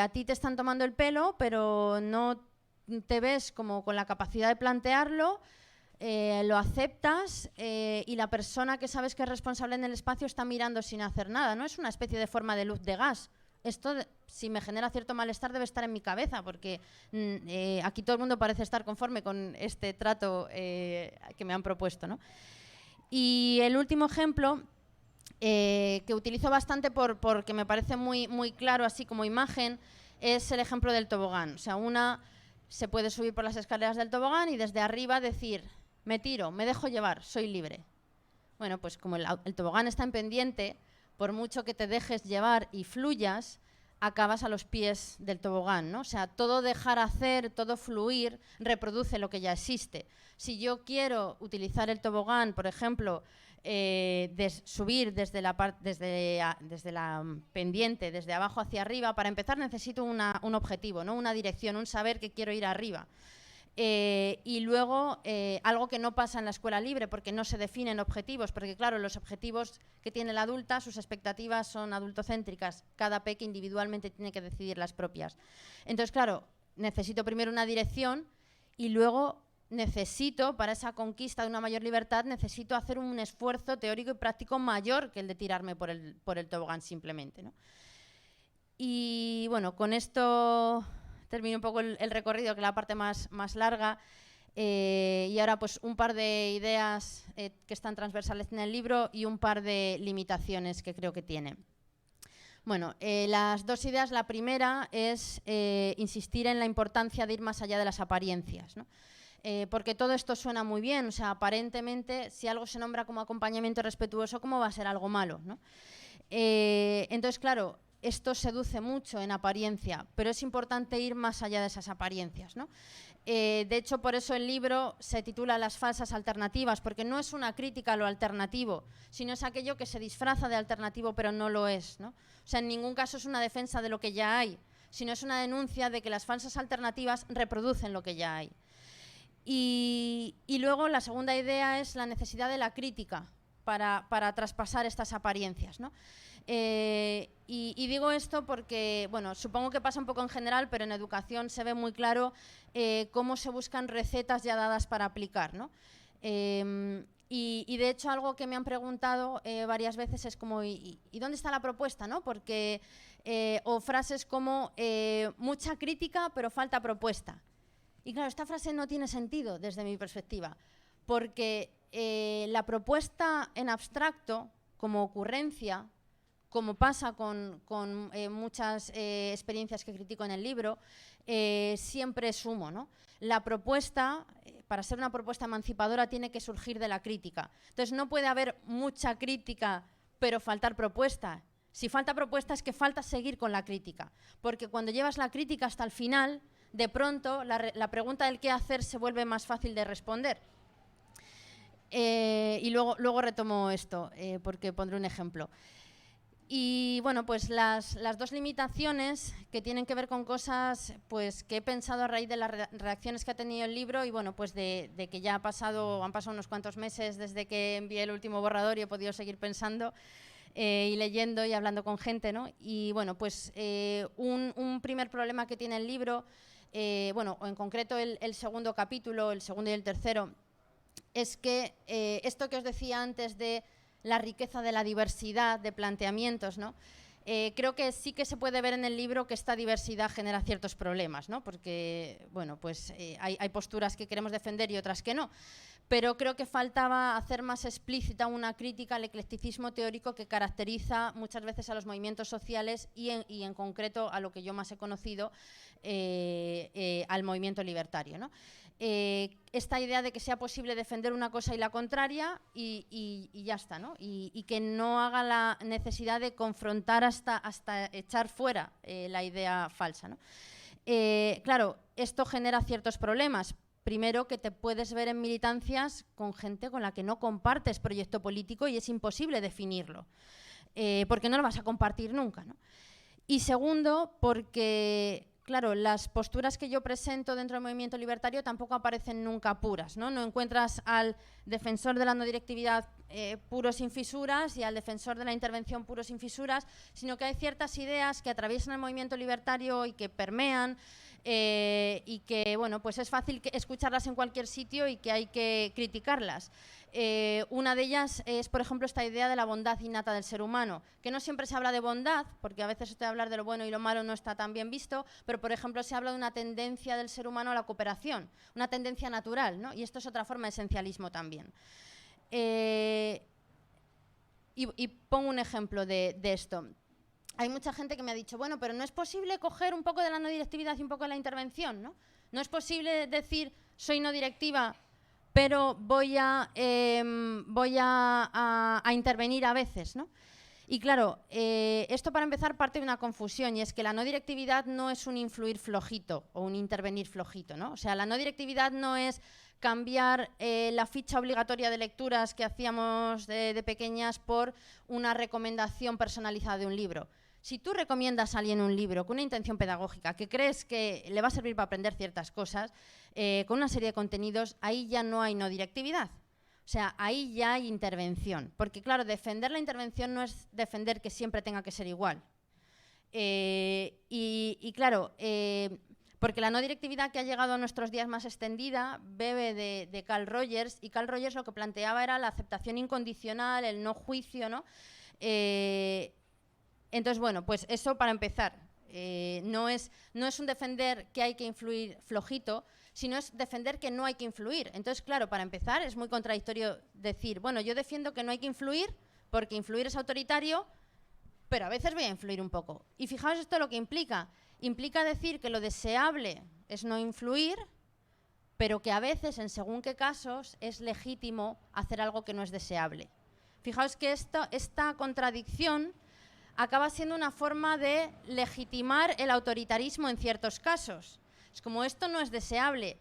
a ti te están tomando el pelo, pero no te ves como con la capacidad de plantearlo, lo aceptas y la persona que sabes que es responsable en el espacio está mirando sin hacer nada, ¿no? Es una especie de forma de luz de gas. Esto, si me genera cierto malestar, debe estar en mi cabeza, porque aquí todo el mundo parece estar conforme con este trato que me han propuesto, ¿no? Y el último ejemplo, que utilizo bastante porque me parece muy claro así como imagen, es el ejemplo del tobogán. O sea, una se puede subir por las escaleras del tobogán y desde arriba decir, me tiro, me dejo llevar, soy libre. Bueno, pues como el tobogán está en pendiente, por mucho que te dejes llevar y fluyas, acabas a los pies del tobogán, ¿no? O sea, todo dejar hacer, todo fluir, reproduce lo que ya existe. Si yo quiero utilizar el tobogán, por ejemplo, subir desde la pendiente, desde abajo hacia arriba, para empezar necesito un objetivo, ¿no? Una dirección, un saber que quiero ir arriba. Y luego, algo que no pasa en la escuela libre, porque no se definen objetivos, porque claro, los objetivos que tiene la adulta, sus expectativas son adultocéntricas, cada peque individualmente tiene que decidir las propias. Entonces, claro, necesito primero una dirección y luego necesito, para esa conquista de una mayor libertad, necesito hacer un esfuerzo teórico y práctico mayor que el de tirarme por el tobogán simplemente, ¿no? Y bueno, con esto termino un poco el recorrido, que es la parte más larga, y ahora pues un par de ideas que están transversales en el libro y un par de limitaciones que creo que tiene. Bueno, las dos ideas, la primera es insistir en la importancia de ir más allá de las apariencias, ¿no? Porque todo esto suena muy bien, o sea, aparentemente si algo se nombra como acompañamiento respetuoso, ¿cómo va a ser algo malo, ¿no? Entonces, claro, esto seduce mucho en apariencia, pero es importante ir más allá de esas apariencias, ¿no? De hecho, por eso el libro se titula Las falsas alternativas, porque no es una crítica a lo alternativo, sino es aquello que se disfraza de alternativo pero no lo es, ¿no? O sea, en ningún caso es una defensa de lo que ya hay, sino es una denuncia de que las falsas alternativas reproducen lo que ya hay. Y luego la segunda idea es la necesidad de la crítica para traspasar estas apariencias, ¿no? Y digo esto porque, bueno, supongo que pasa un poco en general, pero en educación se ve muy claro cómo se buscan recetas ya dadas para aplicar, ¿no? Y de hecho algo que me han preguntado varias veces es como, ¿y dónde está la propuesta, no? Porque, o frases como, mucha crítica pero falta propuesta. Y claro, esta frase no tiene sentido desde mi perspectiva, porque la propuesta en abstracto, como ocurrencia, como pasa con muchas experiencias que critico en el libro, siempre es humo, ¿no? La propuesta, para ser una propuesta emancipadora, tiene que surgir de la crítica. Entonces, no puede haber mucha crítica, pero faltar propuesta. Si falta propuesta es que falta seguir con la crítica, porque cuando llevas la crítica hasta el final, de pronto la pregunta del qué hacer se vuelve más fácil de responder. Y luego retomo esto, porque pondré un ejemplo. Y bueno, pues las dos limitaciones que tienen que ver con cosas pues, que he pensado a raíz de las reacciones que ha tenido el libro y bueno, pues de que ya han pasado unos cuantos meses desde que envié el último borrador y he podido seguir pensando y leyendo y hablando con gente, ¿no? Y bueno, pues un primer problema que tiene el libro, bueno, o en concreto el segundo capítulo, el segundo y el tercero, es que esto que os decía antes de la riqueza de la diversidad de planteamientos, ¿no? Creo que sí que se puede ver en el libro que esta diversidad genera ciertos problemas, ¿no? Porque, bueno, pues hay posturas que queremos defender y otras que no. Pero creo que faltaba hacer más explícita una crítica al eclecticismo teórico que caracteriza muchas veces a los movimientos sociales y en concreto a lo que yo más he conocido, al movimiento libertario, ¿no? Esta idea de que sea posible defender una cosa y la contraria y ya está, ¿no? Y que no haga la necesidad de confrontar hasta echar fuera la idea falsa, ¿no? Claro, esto genera ciertos problemas. Primero, que te puedes ver en militancias con gente con la que no compartes proyecto político y es imposible definirlo, porque no lo vas a compartir nunca, ¿no? Y segundo, porque claro, las posturas que yo presento dentro del movimiento libertario tampoco aparecen nunca puras, ¿no? No encuentras al defensor de la no directividad puro sin fisuras y al defensor de la intervención puro sin fisuras, sino que hay ciertas ideas que atraviesan el movimiento libertario y que permean y que, bueno, pues es fácil escucharlas en cualquier sitio y que hay que criticarlas. Una de ellas es, por ejemplo, esta idea de la bondad innata del ser humano, que no siempre se habla de bondad, porque a veces hablar de lo bueno y lo malo no está tan bien visto, pero, por ejemplo, se habla de una tendencia del ser humano a la cooperación, una tendencia natural, ¿no? Y esto es otra forma de esencialismo también. Y pongo un ejemplo de esto. Hay mucha gente que me ha dicho, bueno, pero no es posible coger un poco de la no directividad y un poco de la intervención, ¿no? No es posible decir soy no directiva, pero voy a intervenir a veces, ¿no? Y claro, esto para empezar parte de una confusión, y es que la no directividad no es un influir flojito o un intervenir flojito, ¿no? O sea, la no directividad no es cambiar la ficha obligatoria de lecturas que hacíamos de pequeñas por una recomendación personalizada de un libro. Si tú recomiendas a alguien un libro con una intención pedagógica, que crees que le va a servir para aprender ciertas cosas, con una serie de contenidos, ahí ya no hay no directividad. O sea, ahí ya hay intervención. Porque, claro, defender la intervención no es defender que siempre tenga que ser igual. Y claro, porque la no directividad que ha llegado a nuestros días más extendida bebe de Carl Rogers, y Carl Rogers lo que planteaba era la aceptación incondicional, el no juicio, ¿no? Entonces, bueno, pues eso para empezar. No es un defender que hay que influir flojito, sino es defender que no hay que influir. Entonces, claro, para empezar es muy contradictorio decir, bueno, yo defiendo que no hay que influir porque influir es autoritario, pero a veces voy a influir un poco. Y fijaos esto lo que implica. Implica decir que lo deseable es no influir, pero que a veces, en según qué casos, es legítimo hacer algo que no es deseable. Fijaos que esta contradicción acaba siendo una forma de legitimar el autoritarismo en ciertos casos. Es como esto no es deseable,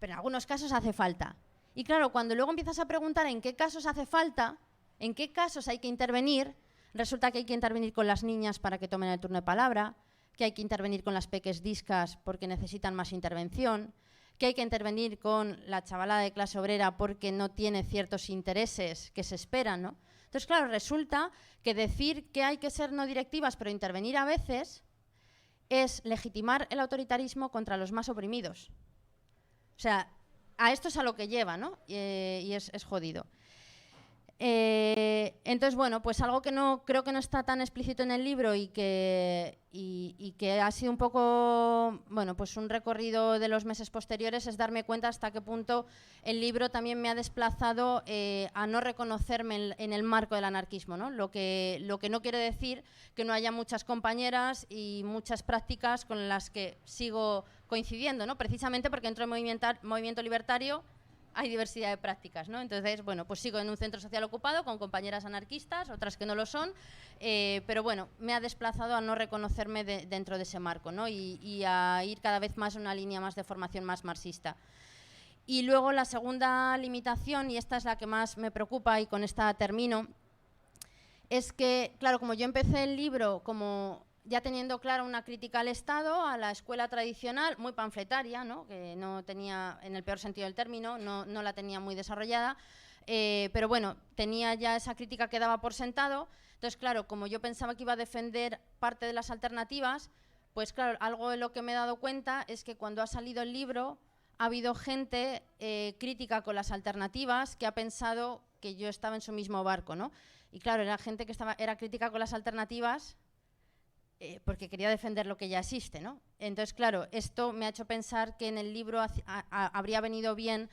pero en algunos casos hace falta. Y claro, cuando luego empiezas a preguntar en qué casos hace falta, en qué casos hay que intervenir, resulta que hay que intervenir con las niñas para que tomen el turno de palabra, que hay que intervenir con las peques discas porque necesitan más intervención, que hay que intervenir con la chavalada de clase obrera porque no tiene ciertos intereses que se esperan, ¿no? Entonces, claro, resulta que decir que hay que ser no directivas pero intervenir a veces es legitimar el autoritarismo contra los más oprimidos. O sea, a esto es a lo que lleva, ¿no? Y es jodido. Entonces, bueno, pues algo que no creo que no está tan explícito en el libro y que ha sido un poco, bueno, pues un recorrido de los meses posteriores es darme cuenta hasta qué punto el libro también me ha desplazado a no reconocerme en el marco del anarquismo, ¿no? Lo que no quiere decir que no haya muchas compañeras y muchas prácticas con las que sigo coincidiendo, ¿no? Precisamente porque dentro del movimiento libertario hay diversidad de prácticas, ¿no? Entonces, bueno, pues sigo en un centro social ocupado con compañeras anarquistas, otras que no lo son, pero bueno, me ha desplazado a no reconocerme dentro de ese marco, ¿no? Y a ir cada vez más en una línea más de formación más marxista. Y luego la segunda limitación, y esta es la que más me preocupa y con esta termino, es que, claro, como yo empecé el libro como ya teniendo clara una crítica al Estado, a la escuela tradicional, muy panfletaria, ¿no? Que no tenía, en el peor sentido del término, no la tenía muy desarrollada, pero bueno, tenía ya esa crítica que daba por sentado. Entonces, claro, como yo pensaba que iba a defender parte de las alternativas, pues claro, algo de lo que me he dado cuenta es que cuando ha salido el libro ha habido gente crítica con las alternativas que ha pensado que yo estaba en su mismo barco, ¿no? Y claro, era gente que era crítica con las alternativas porque quería defender lo que ya existe, ¿no? Entonces, claro, esto me ha hecho pensar que en el libro habría venido bien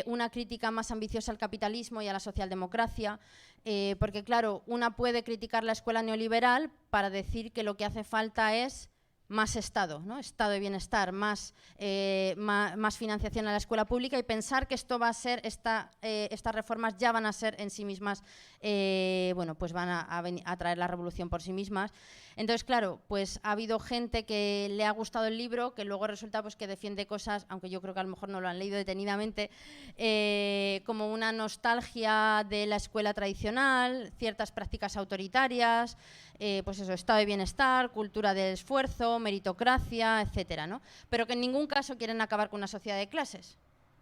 una crítica más ambiciosa al capitalismo y a la socialdemocracia, porque, claro, una puede criticar la escuela neoliberal para decir que lo que hace falta es más Estado, ¿no? Estado de bienestar, más financiación a la escuela pública, y pensar que esto va a ser, estas reformas ya van a ser en sí mismas, bueno, pues van a traer la revolución por sí mismas. Entonces, claro, pues ha habido gente que le ha gustado el libro, que luego resulta pues que defiende cosas, aunque yo creo que a lo mejor no lo han leído detenidamente, como una nostalgia de la escuela tradicional, ciertas prácticas autoritarias, pues eso, estado de bienestar, cultura del esfuerzo, meritocracia, etcétera, ¿no? Pero que en ningún caso quieren acabar con una sociedad de clases.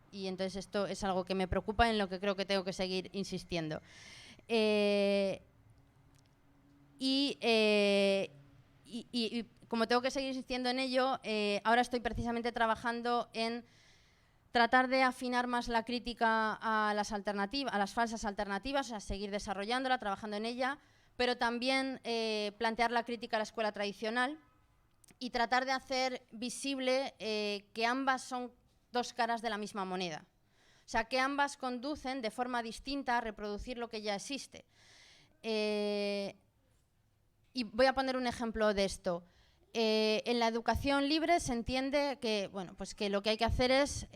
Y entonces esto es algo que me preocupa, en lo que creo que tengo que seguir insistiendo. Y como tengo que seguir insistiendo en ello, ahora estoy precisamente trabajando en tratar de afinar más la crítica a las alternativas, a las falsas alternativas, o sea, seguir desarrollándola, trabajando en ella, pero también plantear la crítica a la escuela tradicional y tratar de hacer visible que ambas son dos caras de la misma moneda. O sea, que ambas conducen de forma distinta a reproducir lo que ya existe. Y voy a poner un ejemplo de esto. en la educación libre se entiende que, bueno, pues que lo que hay que hacer es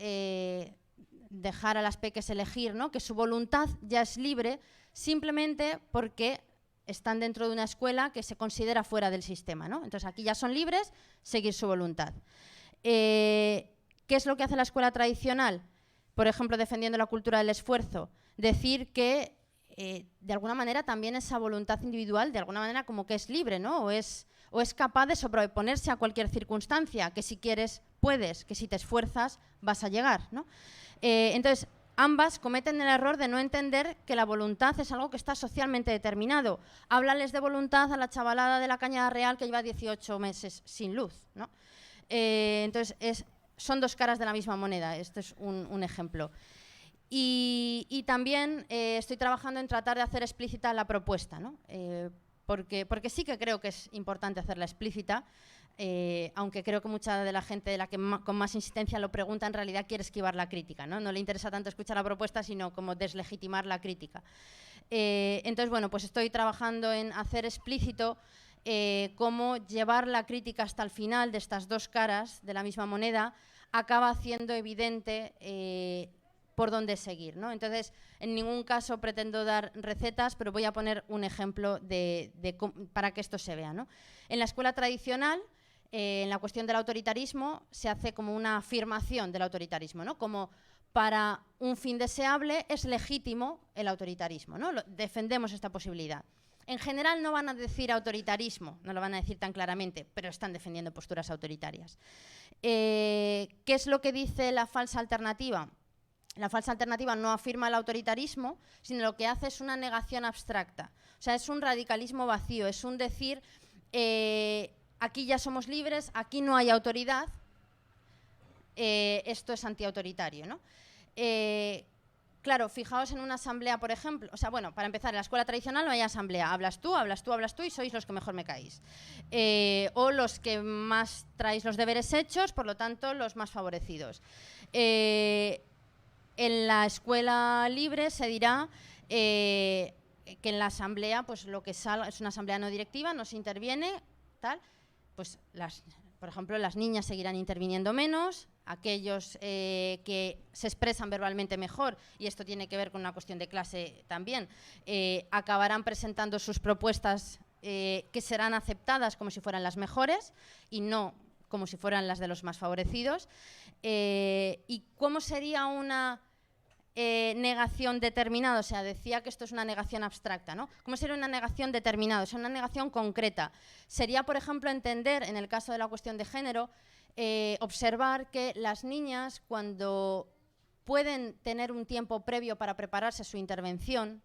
dejar a las peques elegir, ¿no? Que su voluntad ya es libre simplemente porque están dentro de una escuela que se considera fuera del sistema, ¿no? Entonces aquí ya son libres, seguir su voluntad. ¿Qué es lo que hace la escuela tradicional? Por ejemplo, defendiendo la cultura del esfuerzo, decir que de alguna manera también esa voluntad individual, de alguna manera como que es libre, ¿no? O es capaz de sobreponerse a cualquier circunstancia, que si quieres puedes, que si te esfuerzas vas a llegar, ¿no? Entonces, ambas cometen el error de no entender que la voluntad es algo que está socialmente determinado. Háblales de voluntad a la chavalada de la Cañada Real que lleva 18 meses sin luz, ¿no? Entonces, son dos caras de la misma moneda. Esto es un ejemplo. Y también estoy trabajando en tratar de hacer explícita la propuesta, ¿no? Porque sí que creo que es importante hacerla explícita, aunque creo que mucha de la gente de la que con más insistencia lo pregunta en realidad quiere esquivar la crítica, ¿no? No le interesa tanto escuchar la propuesta, sino como deslegitimar la crítica. Entonces, bueno, pues estoy trabajando en hacer explícito cómo llevar la crítica hasta el final de estas dos caras de la misma moneda acaba haciendo evidente por dónde seguir, ¿no? Entonces, en ningún caso pretendo dar recetas, pero voy a poner un ejemplo para que esto se vea, ¿no? En la escuela tradicional, en la cuestión del autoritarismo, se hace como una afirmación del autoritarismo, ¿no? Como para un fin deseable es legítimo el autoritarismo, ¿no? Defendemos esta posibilidad. En general no van a decir autoritarismo, no lo van a decir tan claramente, pero están defendiendo posturas autoritarias. ¿Qué es lo que dice la falsa alternativa? La falsa alternativa no afirma el autoritarismo, sino lo que hace es una negación abstracta. O sea, es un radicalismo vacío, es un decir, aquí ya somos libres, aquí no hay autoridad, esto es antiautoritario, ¿no? Claro, fijaos en una asamblea, por ejemplo, o sea, bueno, para empezar, en la escuela tradicional no hay asamblea, hablas tú y sois los que mejor me caéis. O los que más traéis los deberes hechos, por lo tanto, los más favorecidos. En la escuela libre se dirá que en la asamblea, pues lo que salga es una asamblea no directiva, no se interviene, tal, pues por ejemplo, las niñas seguirán interviniendo menos, aquellos que se expresan verbalmente mejor, y esto tiene que ver con una cuestión de clase también, acabarán presentando sus propuestas que serán aceptadas como si fueran las mejores y no como si fueran las de los más favorecidos. ¿Y cómo sería una negación determinada? O sea, decía que esto es una negación abstracta, ¿no? ¿Cómo sería una negación determinada? O sea, una negación concreta. Sería, por ejemplo, entender, en el caso de la cuestión de género, observar que las niñas, cuando pueden tener un tiempo previo para prepararse su intervención,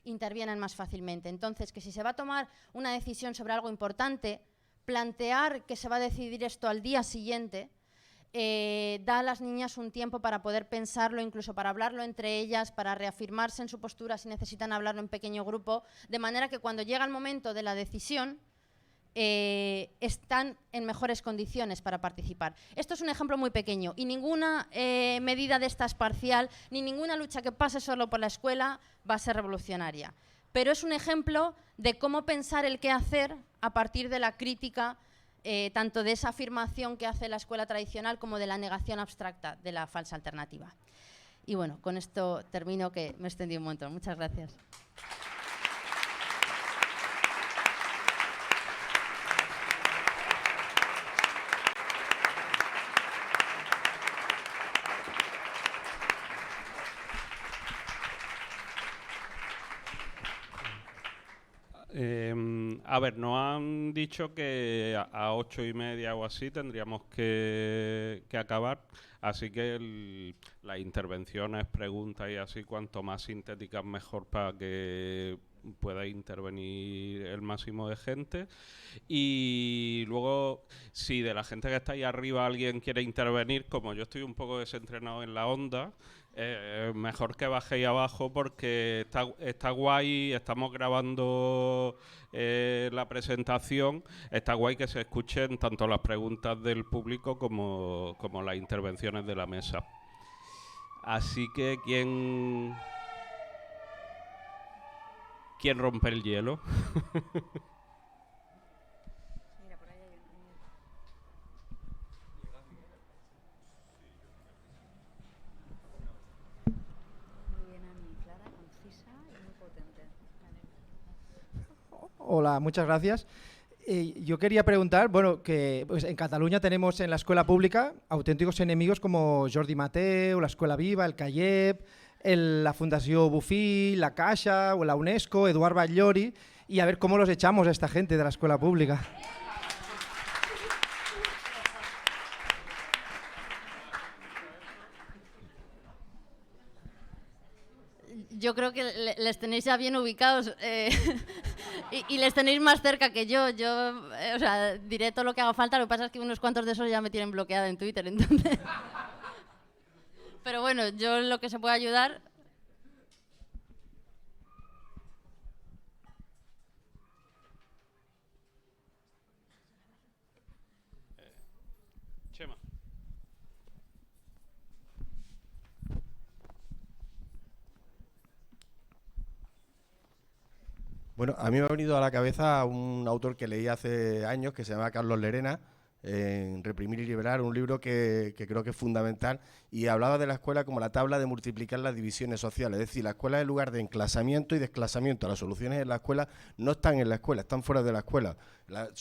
intervienen más fácilmente. Entonces, que si se va a tomar una decisión sobre algo importante, plantear que se va a decidir esto al día siguiente, da a las niñas un tiempo para poder pensarlo, incluso para hablarlo entre ellas, para reafirmarse en su postura si necesitan hablarlo en pequeño grupo, de manera que cuando llega el momento de la decisión están en mejores condiciones para participar. Esto es un ejemplo muy pequeño y ninguna medida de esta es parcial, ni ninguna lucha que pase solo por la escuela va a ser revolucionaria. Pero es un ejemplo de cómo pensar el qué hacer a partir de la crítica tanto de esa afirmación que hace la escuela tradicional como de la negación abstracta de la falsa alternativa. Y bueno, con esto termino, que me extendí un montón. Muchas gracias. A ver, nos han dicho que a 8:30 o así tendríamos que acabar, así que las intervenciones, preguntas y así, cuanto más sintéticas mejor para que pueda intervenir el máximo de gente. Y luego, si de la gente que está ahí arriba alguien quiere intervenir, como yo estoy un poco desentrenado en la onda, mejor que bajéis abajo, porque está guay, estamos grabando la presentación, está guay que se escuchen tanto las preguntas del público como las intervenciones de la mesa. Así que, ¿quién rompe el hielo? Hola, muchas gracias. Yo quería preguntar, bueno, que pues, en Cataluña tenemos en la escuela pública auténticos enemigos como Jordi Mateu, la Escuela Viva, el CAIEP, la Fundació Bofill, la Caixa o la UNESCO, Eduard Batllori, y a ver cómo los echamos a esta gente de la escuela pública. Yo creo que les tenéis ya bien ubicados y les tenéis más cerca que yo. O sea, diré todo lo que haga falta, lo que pasa es que unos cuantos de esos ya me tienen bloqueada en Twitter, entonces... Pero bueno, yo lo que se puede ayudar... Chema. Bueno, a mí me ha venido a la cabeza un autor que leí hace años que se llama Carlos Lerena, en Reprimir y Liberar, un libro que creo que es fundamental, y hablaba de la escuela como la tabla de multiplicar las divisiones sociales. Es decir, la escuela es el lugar de enclasamiento y desclasamiento. Las soluciones en la escuela no están en la escuela, están fuera de la escuela. La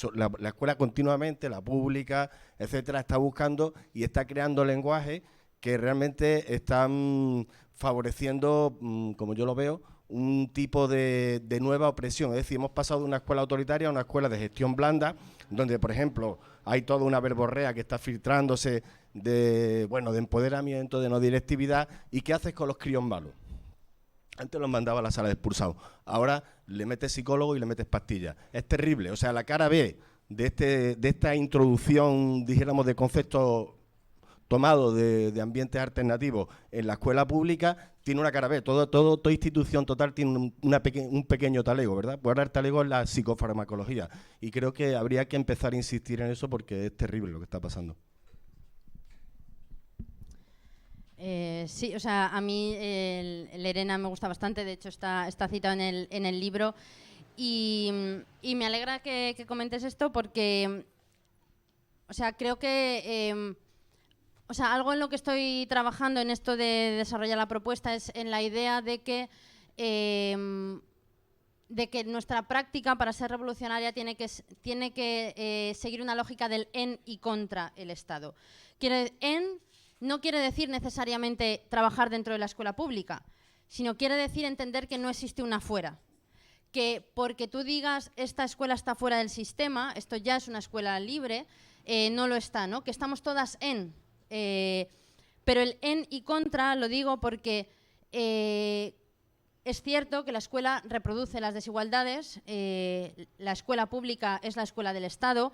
escuela continuamente, la pública, etcétera, está buscando y está creando lenguajes que realmente están favoreciendo, como yo lo veo, un tipo de nueva opresión. Es decir, hemos pasado de una escuela autoritaria a una escuela de gestión blanda, donde, por ejemplo, hay toda una verborrea que está filtrándose de empoderamiento, de no directividad. ¿Y qué haces con los críos malos? Antes los mandaba a la sala de expulsados. Ahora le metes psicólogo y le metes pastillas. Es terrible. O sea, la cara B de esta introducción, dijéramos, de conceptos tomado de ambientes alternativos en la escuela pública, tiene una cara B. Toda institución total tiene un pequeño talego, ¿verdad? Pues ahora el talego es la psicofarmacología. Y creo que habría que empezar a insistir en eso porque es terrible lo que está pasando. Sí, o sea, a mí Lerena me gusta bastante, de hecho está citado en el libro. Y me alegra que comentes esto porque, o sea, creo que... O sea, algo en lo que estoy trabajando en esto de desarrollar la propuesta es en la idea de que nuestra práctica para ser revolucionaria tiene que seguir una lógica del en y contra el Estado. No quiere decir necesariamente trabajar dentro de la escuela pública, sino quiere decir entender que no existe una fuera. Que porque tú digas esta escuela está fuera del sistema, esto ya es una escuela libre, no lo está, ¿no? Que estamos todas en... pero el en y contra lo digo porque es cierto que la escuela reproduce las desigualdades, la escuela pública es la escuela del Estado,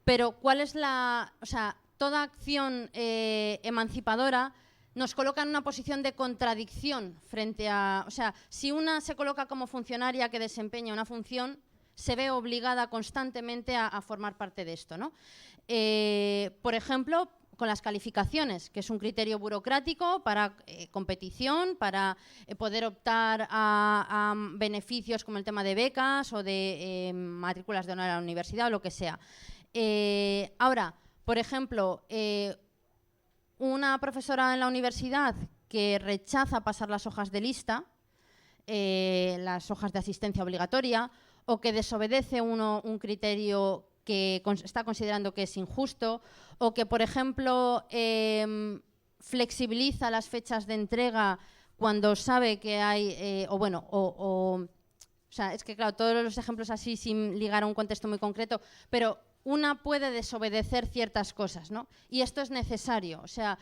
pero ¿cuál es o sea, toda acción emancipadora nos coloca en una posición de contradicción frente a... O sea, si una se coloca como funcionaria que desempeña una función, se ve obligada constantemente a formar parte de esto, ¿no? Por ejemplo, con las calificaciones, que es un criterio burocrático para competición, para poder optar a beneficios como el tema de becas o de matrículas de honor a la universidad o lo que sea. Ahora, por ejemplo, una profesora en la universidad que rechaza pasar las hojas de lista, las hojas de asistencia obligatoria, o que desobedece un criterio que está considerando que es injusto, o que, por ejemplo, flexibiliza las fechas de entrega cuando sabe que hay, o sea, es que claro, todos los ejemplos así sin ligar a un contexto muy concreto, pero una puede desobedecer ciertas cosas, ¿no? Y esto es necesario, o sea,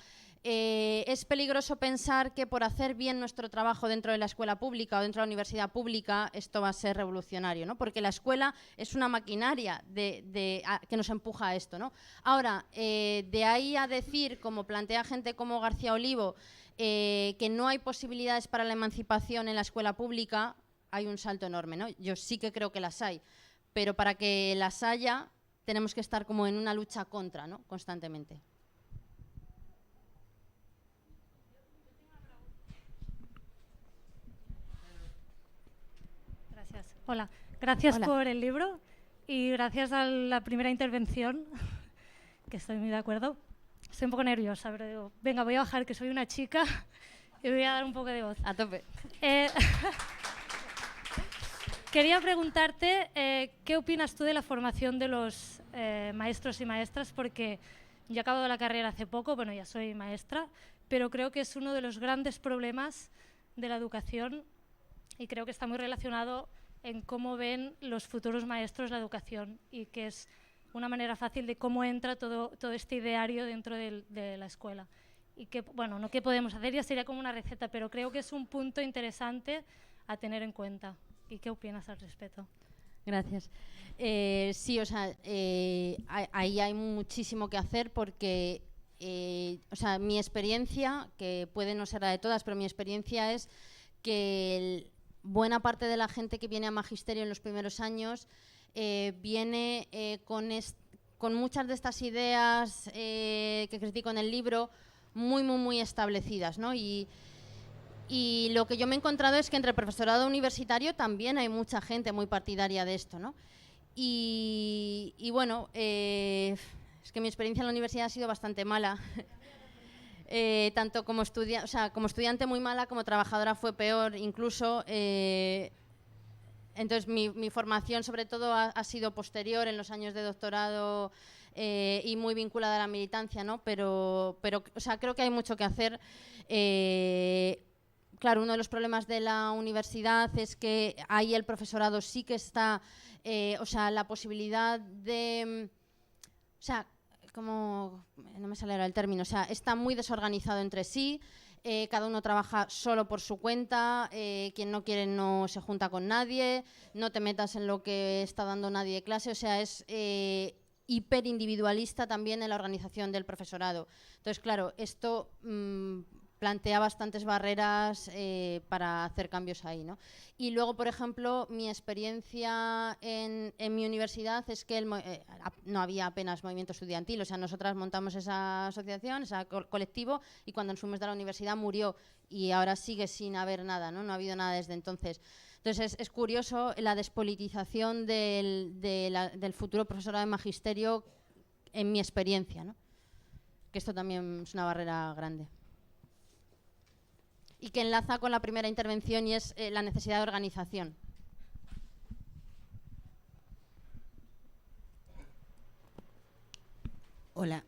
es peligroso pensar que por hacer bien nuestro trabajo dentro de la escuela pública o dentro de la universidad pública esto va a ser revolucionario, ¿no? Porque la escuela es una maquinaria que nos empuja a esto, ¿no? Ahora, de ahí a decir, como plantea gente como García Olivo, que no hay posibilidades para la emancipación en la escuela pública, hay un salto enorme, ¿no? Yo sí que creo que las hay, pero para que las haya tenemos que estar como en una lucha contra, ¿no? Constantemente. Hola, gracias por el libro y gracias a la primera intervención, que estoy muy de acuerdo. Estoy un poco nerviosa, pero digo, venga, voy a bajar, que soy una chica y voy a dar un poco de voz. A tope. quería preguntarte qué opinas tú de la formación de los maestros y maestras, porque yo he acabado la carrera hace poco, bueno, ya soy maestra, pero creo que es uno de los grandes problemas de la educación y creo que está muy relacionado en cómo ven los futuros maestros la educación y que es una manera fácil de cómo entra todo este ideario dentro de la escuela. Y que, bueno, no qué podemos hacer, ya sería como una receta, pero creo que es un punto interesante a tener en cuenta. ¿Y qué opinas al respecto? Gracias. Sí, o sea, ahí hay muchísimo que hacer porque, o sea, mi experiencia, que puede no ser la de todas, pero mi experiencia es que buena parte de la gente que viene a magisterio en los primeros años viene con muchas de estas ideas que critico en el libro muy establecidas, ¿no? Y lo que yo me he encontrado es que entre el profesorado universitario también hay mucha gente muy partidaria de esto, ¿no? Y bueno, es que mi experiencia en la universidad ha sido bastante mala. Tanto como estudiante muy mala, como trabajadora fue peor incluso. Entonces mi formación sobre todo ha sido posterior en los años de doctorado y muy vinculada a la militancia, ¿no? Pero o sea, creo que hay mucho que hacer. Claro, uno de los problemas de la universidad es que ahí el profesorado sí que está, o sea, la posibilidad de, o sea, como, no me sale ahora el término, o sea, está muy desorganizado entre sí. Cada uno trabaja solo por su cuenta, quien no quiere no se junta con nadie, no te metas en lo que está dando nadie de clase, o sea, es hiperindividualista también en la organización del profesorado. Entonces, claro, esto plantea bastantes barreras para hacer cambios ahí, ¿no? Y luego, por ejemplo, mi experiencia en mi universidad es que no había apenas movimiento estudiantil, o sea, nosotras montamos esa asociación, ese colectivo, y cuando nos fuimos de la universidad murió y ahora sigue sin haber nada, ¿no? No ha habido nada desde entonces. Entonces es curioso la despolitización del futuro profesorado de magisterio en mi experiencia, ¿no? Que esto también es una barrera grande. Y que enlaza con la primera intervención y es la necesidad de organización. Hola.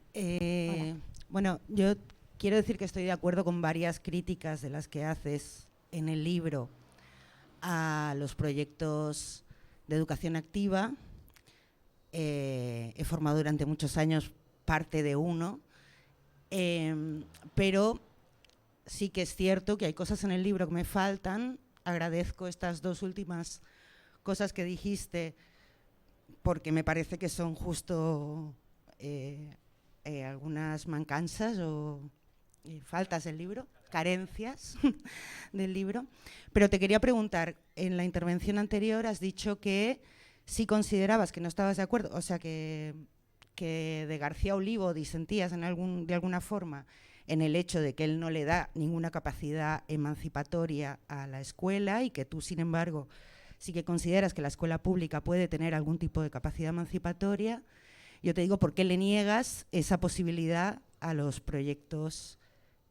Bueno, yo quiero decir que estoy de acuerdo con varias críticas de las que haces en el libro a los proyectos de educación activa. He formado durante muchos años parte de uno, pero sí que es cierto que hay cosas en el libro que me faltan. Agradezco estas dos últimas cosas que dijiste porque me parece que son justo algunas mancanzas o faltas del libro, carencias del libro. Pero te quería preguntar, en la intervención anterior has dicho que si considerabas que no estabas de acuerdo, o sea que de García Olivo disentías de alguna forma en el hecho de que él no le da ninguna capacidad emancipatoria a la escuela y que tú, sin embargo, sí que consideras que la escuela pública puede tener algún tipo de capacidad emancipatoria. Yo te digo, ¿por qué le niegas esa posibilidad a los proyectos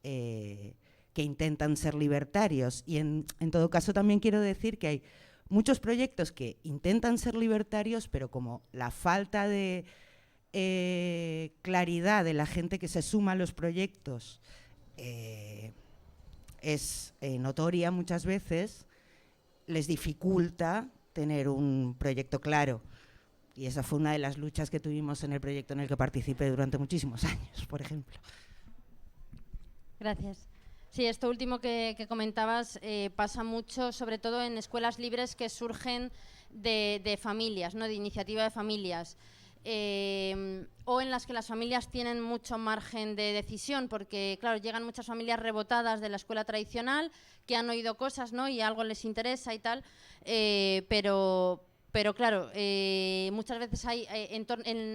que intentan ser libertarios? Y en todo caso también quiero decir que hay muchos proyectos que intentan ser libertarios, pero como la falta de claridad de la gente que se suma a los proyectos es notoria muchas veces, les dificulta tener un proyecto claro. Y esa fue una de las luchas que tuvimos en el proyecto en el que participé durante muchísimos años, por ejemplo. Gracias. Sí, esto último que comentabas pasa mucho, sobre todo en escuelas libres que surgen de familias, ¿no? De iniciativa de familias. O en las que las familias tienen mucho margen de decisión, porque claro, llegan muchas familias rebotadas de la escuela tradicional que han oído cosas, ¿no? Y algo les interesa y tal, pero claro, muchas veces hay,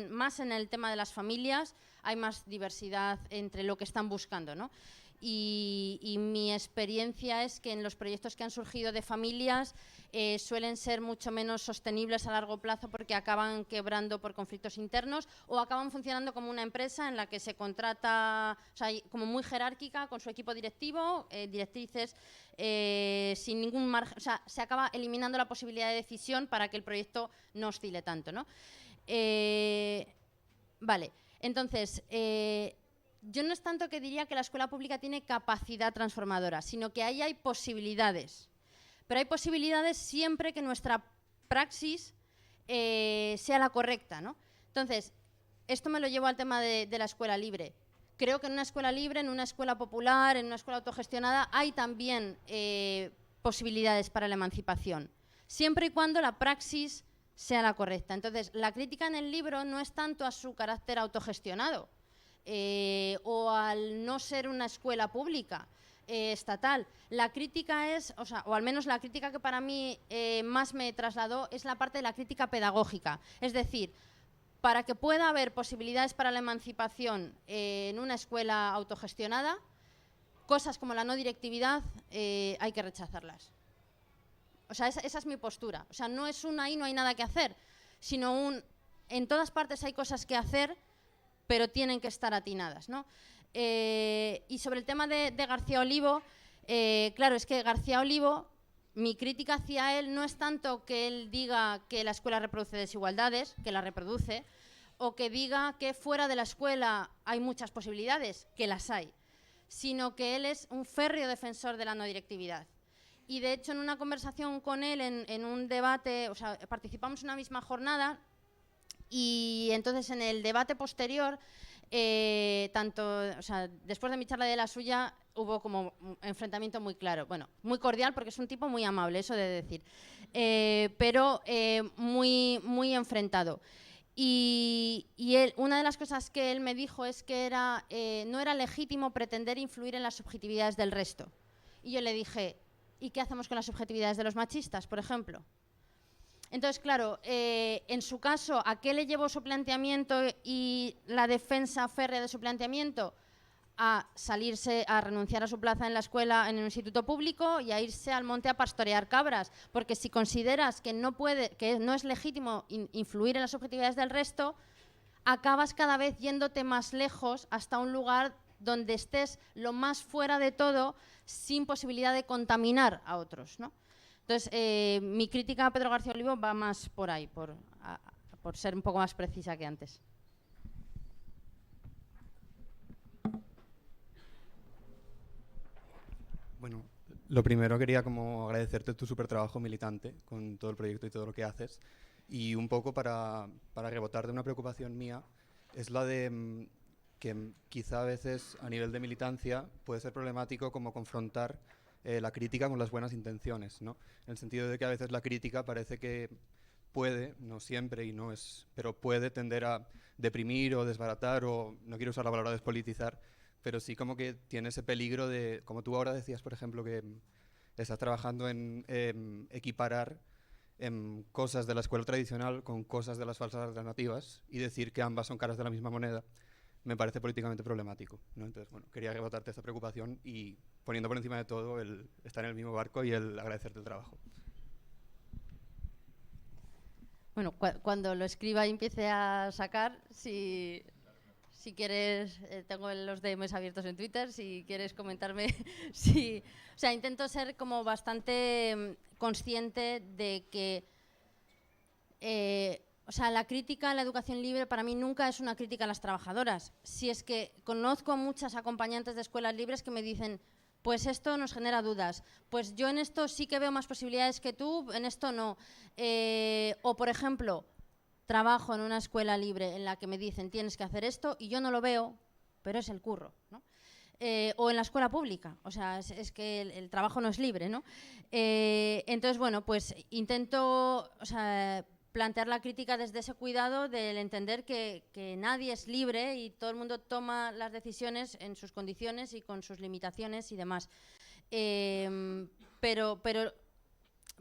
más en el tema de las familias, hay más diversidad entre lo que están buscando, ¿no? Y mi experiencia es que en los proyectos que han surgido de familias suelen ser mucho menos sostenibles a largo plazo porque acaban quebrando por conflictos internos o acaban funcionando como una empresa en la que se contrata, o sea, como muy jerárquica con su equipo directivo, directrices sin ningún margen, o sea, se acaba eliminando la posibilidad de decisión para que el proyecto no oscile tanto, ¿no? Vale, entonces, yo no es tanto que diría que la escuela pública tiene capacidad transformadora, sino que ahí hay posibilidades. Pero hay posibilidades siempre que nuestra praxis sea la correcta, ¿no? Entonces, esto me lo llevo al tema de la escuela libre. Creo que en una escuela libre, en una escuela popular, en una escuela autogestionada, hay también posibilidades para la emancipación, siempre y cuando la praxis sea la correcta. Entonces, la crítica en el libro no es tanto a su carácter autogestionado, o al no ser una escuela pública estatal. La crítica es, o al menos la crítica que para mí más me trasladó es la parte de la crítica pedagógica. Es decir, para que pueda haber posibilidades para la emancipación en una escuela autogestionada, cosas como la no directividad hay que rechazarlas. O sea, esa es mi postura. O sea, no es ahí no hay nada que hacer, sino en todas partes hay cosas que hacer, pero tienen que estar atinadas, ¿no? Y sobre el tema de García Olivo, claro, es que García Olivo, mi crítica hacia él no es tanto que él diga que la escuela reproduce desigualdades, que la reproduce, o que diga que fuera de la escuela hay muchas posibilidades, que las hay, sino que él es un férreo defensor de la no directividad. Y de hecho, en una conversación con él, en un debate, o sea, participamos en una misma jornada. Y entonces en el debate posterior, después de mi charla y de la suya, hubo como un enfrentamiento muy claro. Bueno, muy cordial porque es un tipo muy amable, eso de decir, pero muy, muy enfrentado. Y él, una de las cosas que él me dijo es que no era legítimo pretender influir en las subjetividades del resto. Y yo le dije, ¿y qué hacemos con las subjetividades de los machistas, por ejemplo? Entonces, claro, en su caso, ¿a qué le llevó su planteamiento y la defensa férrea de su planteamiento? A renunciar a su plaza en la escuela, en el instituto público y a irse al monte a pastorear cabras. Porque si consideras que no es legítimo influir en las subjetividades del resto, acabas cada vez yéndote más lejos hasta un lugar donde estés lo más fuera de todo sin posibilidad de contaminar a otros, ¿no? Entonces, mi crítica a Pedro García Olivo va más por ahí, por ser un poco más precisa que antes. Bueno, lo primero quería como agradecerte tu súper trabajo militante con todo el proyecto y todo lo que haces. Y un poco para rebotar de una preocupación mía, es la de que quizá a veces a nivel de militancia puede ser problemático como confrontar la crítica con las buenas intenciones, ¿no? En el sentido de que a veces la crítica parece que puede, no siempre y no es, pero puede tender a deprimir o desbaratar, o no quiero usar la palabra despolitizar, pero sí como que tiene ese peligro de, como tú ahora decías, por ejemplo, que estás trabajando en equiparar cosas de la escuela tradicional con cosas de las falsas alternativas y decir que ambas son caras de la misma moneda, me parece políticamente problemático, ¿no? Entonces, bueno, quería rebotarte esta preocupación y poniendo por encima de todo el estar en el mismo barco y el agradecerte el trabajo. Bueno, cuando lo escriba y empiece a sacar, si quieres, tengo los DMs abiertos en Twitter, si quieres comentarme, sí. O sea, intento ser como bastante consciente de que o sea, la crítica a la educación libre para mí nunca es una crítica a las trabajadoras. Si es que conozco muchas acompañantes de escuelas libres que me dicen, pues esto nos genera dudas, pues yo en esto sí que veo más posibilidades que tú, en esto no. O, por ejemplo, trabajo en una escuela libre en la que me dicen tienes que hacer esto y yo no lo veo, pero es el curro, ¿no? O en la escuela pública, o sea, es que el trabajo no es libre, ¿no? Entonces, bueno, pues intento, o sea, plantear la crítica desde ese cuidado del entender que nadie es libre y todo el mundo toma las decisiones en sus condiciones y con sus limitaciones y demás. Pero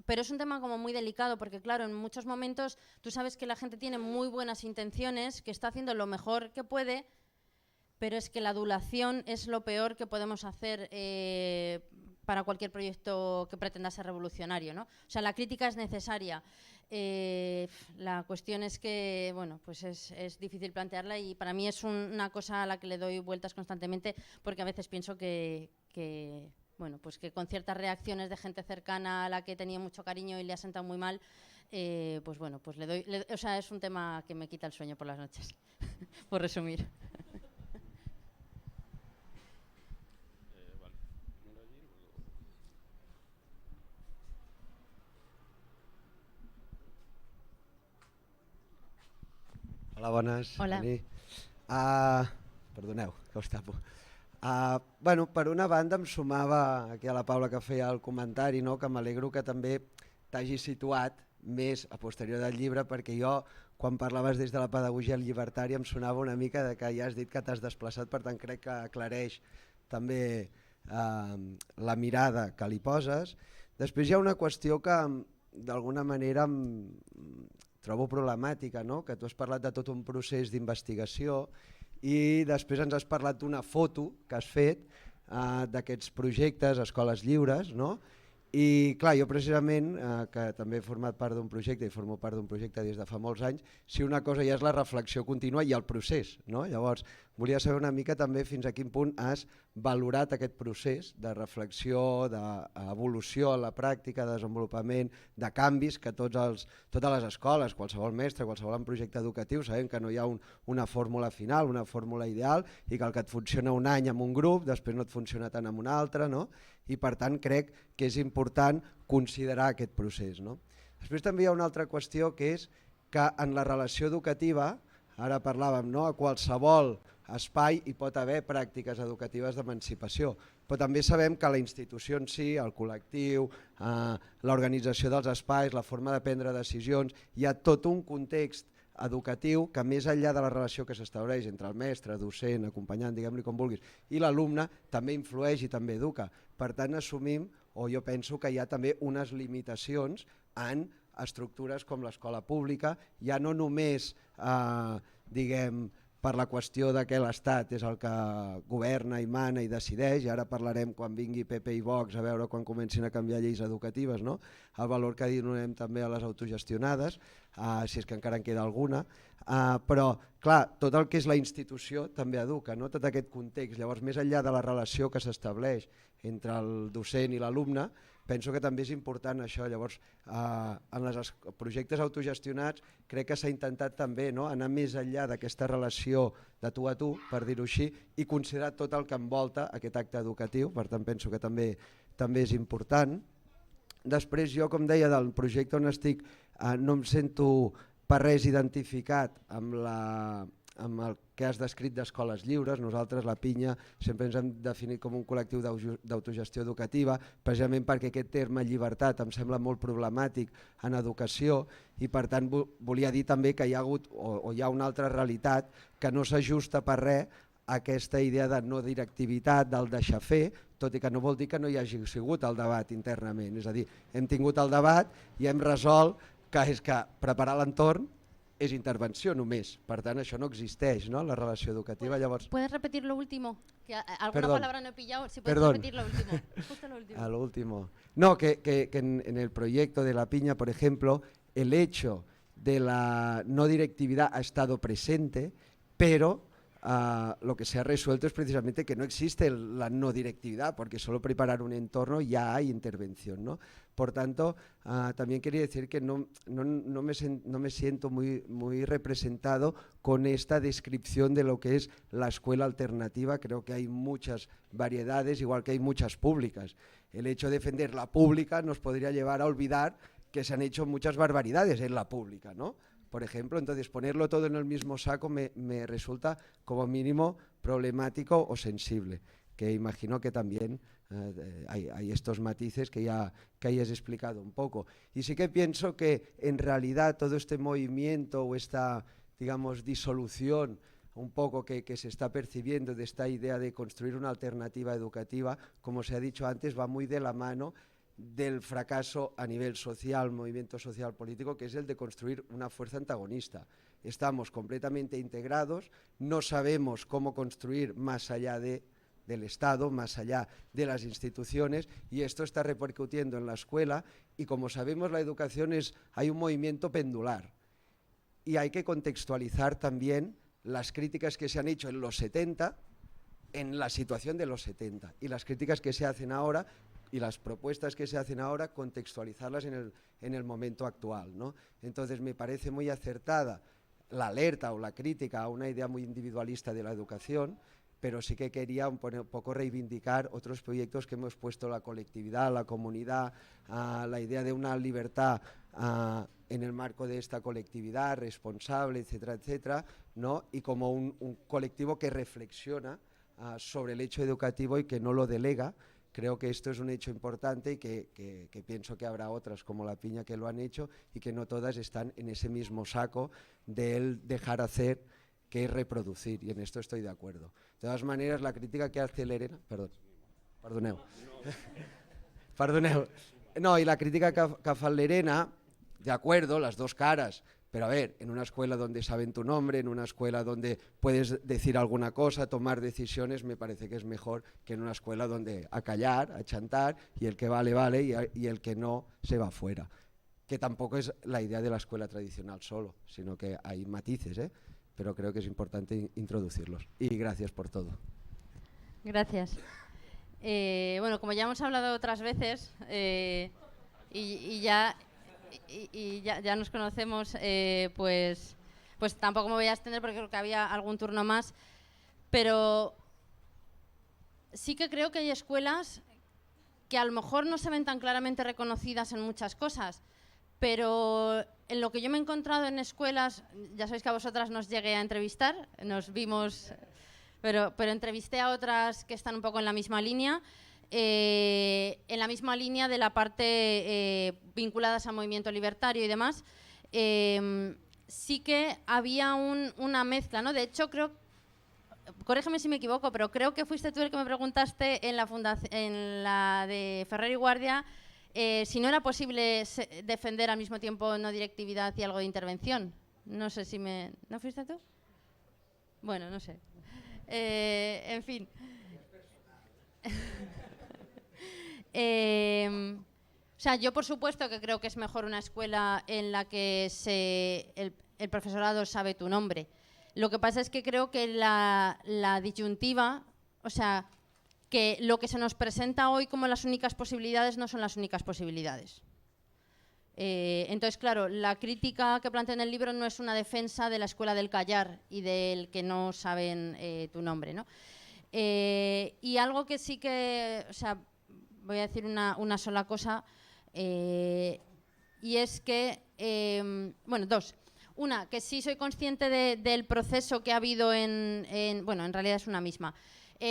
es un tema como muy delicado porque, claro, en muchos momentos tú sabes que la gente tiene muy buenas intenciones, que está haciendo lo mejor que puede, pero es que la adulación es lo peor que podemos hacer para cualquier proyecto que pretenda ser revolucionario, ¿no? O sea, la crítica es necesaria. La cuestión es que, bueno, pues es difícil plantearla y para mí es una cosa a la que le doy vueltas constantemente, porque a veces pienso que bueno, pues que con ciertas reacciones de gente cercana a la que tenía mucho cariño y le ha sentado muy mal, pues bueno, pues o sea, es un tema que me quita el sueño por las noches, por resumir. Hola, bones. Hola. Perdoneu, que us tapo. Bueno, per una banda em sumava aquí a la Paula que feia el comentari, no? Que m'alegro que també t'hagi situat més a posterior del llibre, perquè jo, quan parlaves des de la pedagogia llibertària, em sonava una mica de que ja has dit que t'has desplaçat, per tant crec que aclareix també la mirada que li poses. Després hi ha una qüestió que d'alguna manera trobo problemàtica, no? Que tu has parlat de tot un procés d'investigació i després ens has parlat d'una foto que has fet d'aquests projectes, Escoles Lliures, no? I clar, jo precisament, que també he format part d'un projecte i formo part d'un projecte des de fa molts anys, si una cosa ja és la reflexió contínua i el procés, no? Llavors, volia saber una mica també fins a quin punt has valorat aquest procés de reflexió, d'evolució a la pràctica, de desenvolupament, de canvis que totes les escoles, qualsevol mestre, qualsevol projecte educatiu, sabem que no hi ha una fórmula final, una fórmula ideal i que el que et funciona un any amb un grup, després no et funciona tant amb un altre, no? I per tant crec que és important considerar aquest procés, no? Després també hi ha una altra qüestió que és que en la relació educativa, ara parlàvem, no? A qualsevol espai hi pot haver pràctiques educatives d'emancipació, però també sabem que la institució en si, el col·lectiu, l'organització dels espais, la forma de prendre decisions, hi ha tot un context educatiu que més enllà de la relació que s'estableix entre el mestre, docent, acompanyant, diguem-li com vulguis, i l'alumne també influeix i també educa. Per tant, assumim, o jo penso que hi ha també unes limitacions en estructures com l'escola pública, ja no només, diguem, per la qüestió de que l'Estat és el que governa i mana i decideix, i ara parlarem quan vingui PP i Vox a veure quan comencin a canviar lleis educatives, no? El valor que donem també a les autogestionades, si és que encara en queda alguna, però clar, tot el que és la institució també educa, no? Tot aquest context. Llavors, més enllà de la relació que s'estableix entre el docent i l'alumne, penso que també és important això. Llavors, en els projectes autogestionats crec que s'ha intentat també anar més enllà d'aquesta relació de tu a tu, per dir-ho així, i considerar tot el que envolta aquest acte educatiu, per tant penso que també és important. Després jo, com deia, del projecte on estic, no em sento per res identificat amb el que has descrit d'escoles lliures. Nosaltres, la Pinya, sempre ens hem definit com un col·lectiu d'autogestió educativa, precisament perquè aquest terme llibertat em sembla molt problemàtic en educació i per tant volia dir també que hi ha hagut o hi ha una altra realitat que no s'ajusta per res a aquesta idea de no directivitat, del deixar fer, tot i que no vol dir que no hi hagi sigut el debat internament. És a dir, hem tingut el debat i hem resolt que és que preparar l'entorn és intervenció només, per tant això no existeix, ¿no? La relació educativa. Llavors... ¿Puedes repetir lo último? Que alguna Perdón. palabra no he pillado, si puedes Perdón. repetir lo último. Justo lo último. A lo último. No, que en el proyecto de La Piña, por ejemplo, el hecho de la no directividad ha estado presente, pero lo que se ha resuelto es precisamente que no existe la no directividad, porque solo preparar un entorno ya hay intervención, ¿no? Por tanto, también quería decir que no me siento muy representado con esta descripción de lo que es la escuela alternativa. Creo que hay muchas variedades, igual que hay muchas públicas. El hecho de defender la pública nos podría llevar a olvidar que se han hecho muchas barbaridades en la pública, ¿no? Por ejemplo, entonces ponerlo todo en el mismo saco me resulta como mínimo problemático o sensible, que imagino que también hay estos matices que ya hayas explicado un poco. Y sí que pienso que en realidad todo este movimiento o esta, digamos, disolución un poco que se está percibiendo de esta idea de construir una alternativa educativa, como se ha dicho antes, va muy de la mano del fracaso a nivel social, movimiento social político, que es el de construir una fuerza antagonista. estamos completamente integrados, no sabemos cómo construir más allá del Estado, más allá de las instituciones, y esto está repercutiendo en la escuela, y como sabemos la educación hay un movimiento pendular, y hay que contextualizar también las críticas que se han hecho en los 70, en la situación de los 70, y las críticas que se hacen ahora, y las propuestas que se hacen ahora, contextualizarlas en el momento actual, ¿no? Entonces me parece muy acertada la alerta o la crítica a una idea muy individualista de la educación, pero sí que quería un poco reivindicar otros proyectos que hemos puesto, la colectividad, la comunidad, la idea de una libertad en el marco de esta colectividad responsable, etcétera, etcétera, ¿no? Y como un colectivo que reflexiona sobre el hecho educativo y que no lo delega. Creo que esto es un hecho importante y que pienso que habrá otras como La Piña que lo han hecho y que no todas están en ese mismo saco del dejar hacer, que es reproducir, y en esto estoy de acuerdo. De todas maneras, la crítica que hace Lerena... Perdoneu. No, y la crítica que fa Lerena, de acuerdo, las dos caras, pero a ver, en una escuela donde saben tu nombre, en una escuela donde puedes decir alguna cosa, tomar decisiones, me parece que es mejor que en una escuela donde a callar, a chantar, y el que vale, vale, y el que no se va fuera. Que tampoco es la idea de la escuela tradicional solo, sino que hay matices, pero creo que es importante introducirlos. Y gracias por todo. Gracias. Bueno, como ya hemos hablado otras veces y ya nos conocemos, pues tampoco me voy a extender porque creo que había algún turno más, pero sí que creo que hay escuelas que a lo mejor no se ven tan claramente reconocidas en muchas cosas, pero en lo que yo me he encontrado en escuelas, ya sabéis que a vosotras nos llegué a entrevistar, nos vimos, pero entrevisté a otras que están un poco en la misma línea, en la misma línea de la parte vinculadas al movimiento libertario y demás. Sí que había una mezcla, ¿no? De hecho, creo, corrígeme si me equivoco, pero creo que fuiste tú el que me preguntaste en la de Ferrer y Guardia si no era posible defender al mismo tiempo no directividad y algo de intervención. No sé si me... ¿No fuiste tú? Bueno, no sé. En fin. O sea, yo por supuesto que creo que es mejor una escuela en la que el profesorado sabe tu nombre. Lo que pasa es que creo que la disyuntiva, o sea, que lo que se nos presenta hoy como las únicas posibilidades no son las únicas posibilidades. Entonces, claro, la crítica que planteo en el libro no es una defensa de la escuela del callar y del que no saben tu nombre, ¿no? Y algo que sí que, o sea, voy a decir una sola cosa, y es que, bueno, dos. Una, que sí soy consciente del proceso que ha habido bueno, en realidad es una misma.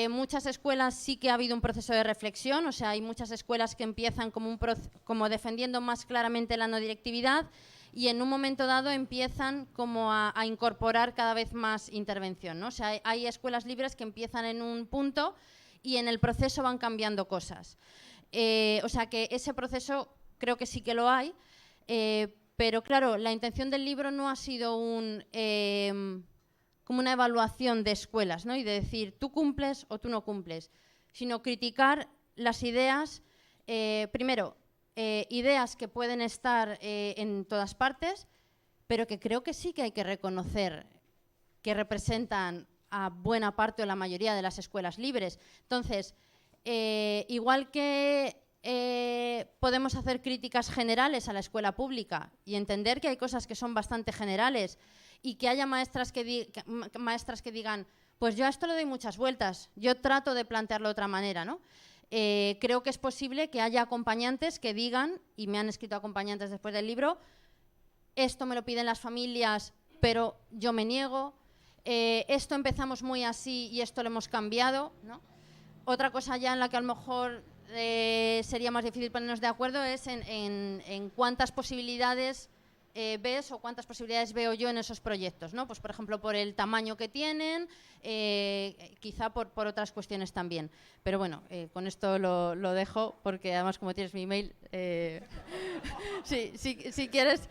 Muchas escuelas sí que ha habido un proceso de reflexión, o sea, hay muchas escuelas que empiezan como defendiendo más claramente la no directividad y en un momento dado empiezan como a incorporar cada vez más intervención, ¿no? O sea, hay escuelas libres que empiezan en un punto y en el proceso van cambiando cosas. O sea, que ese proceso creo que sí que lo hay, pero claro, la intención del libro no ha sido como una evaluación de escuelas, ¿no? Y de decir, tú cumples o tú no cumples, sino criticar las ideas, primero, ideas que pueden estar en todas partes, pero que creo que sí que hay que reconocer que representan a buena parte o la mayoría de las escuelas libres. Entonces, igual que podemos hacer críticas generales a la escuela pública y entender que hay cosas que son bastante generales y que haya maestras que digan, pues yo a esto le doy muchas vueltas, yo trato de plantearlo de otra manera, ¿no? Creo que es posible que haya acompañantes que digan, y me han escrito acompañantes después del libro, esto me lo piden las familias, pero yo me niego, esto empezamos muy así y esto lo hemos cambiado, ¿no? Otra cosa ya en la que a lo mejor sería más difícil ponernos de acuerdo es en cuántas posibilidades ves o cuántas posibilidades veo yo en esos proyectos, ¿no? Pues por ejemplo por el tamaño que tienen, quizá por otras cuestiones también. Pero bueno, con esto lo dejo porque además como tienes mi email, si quieres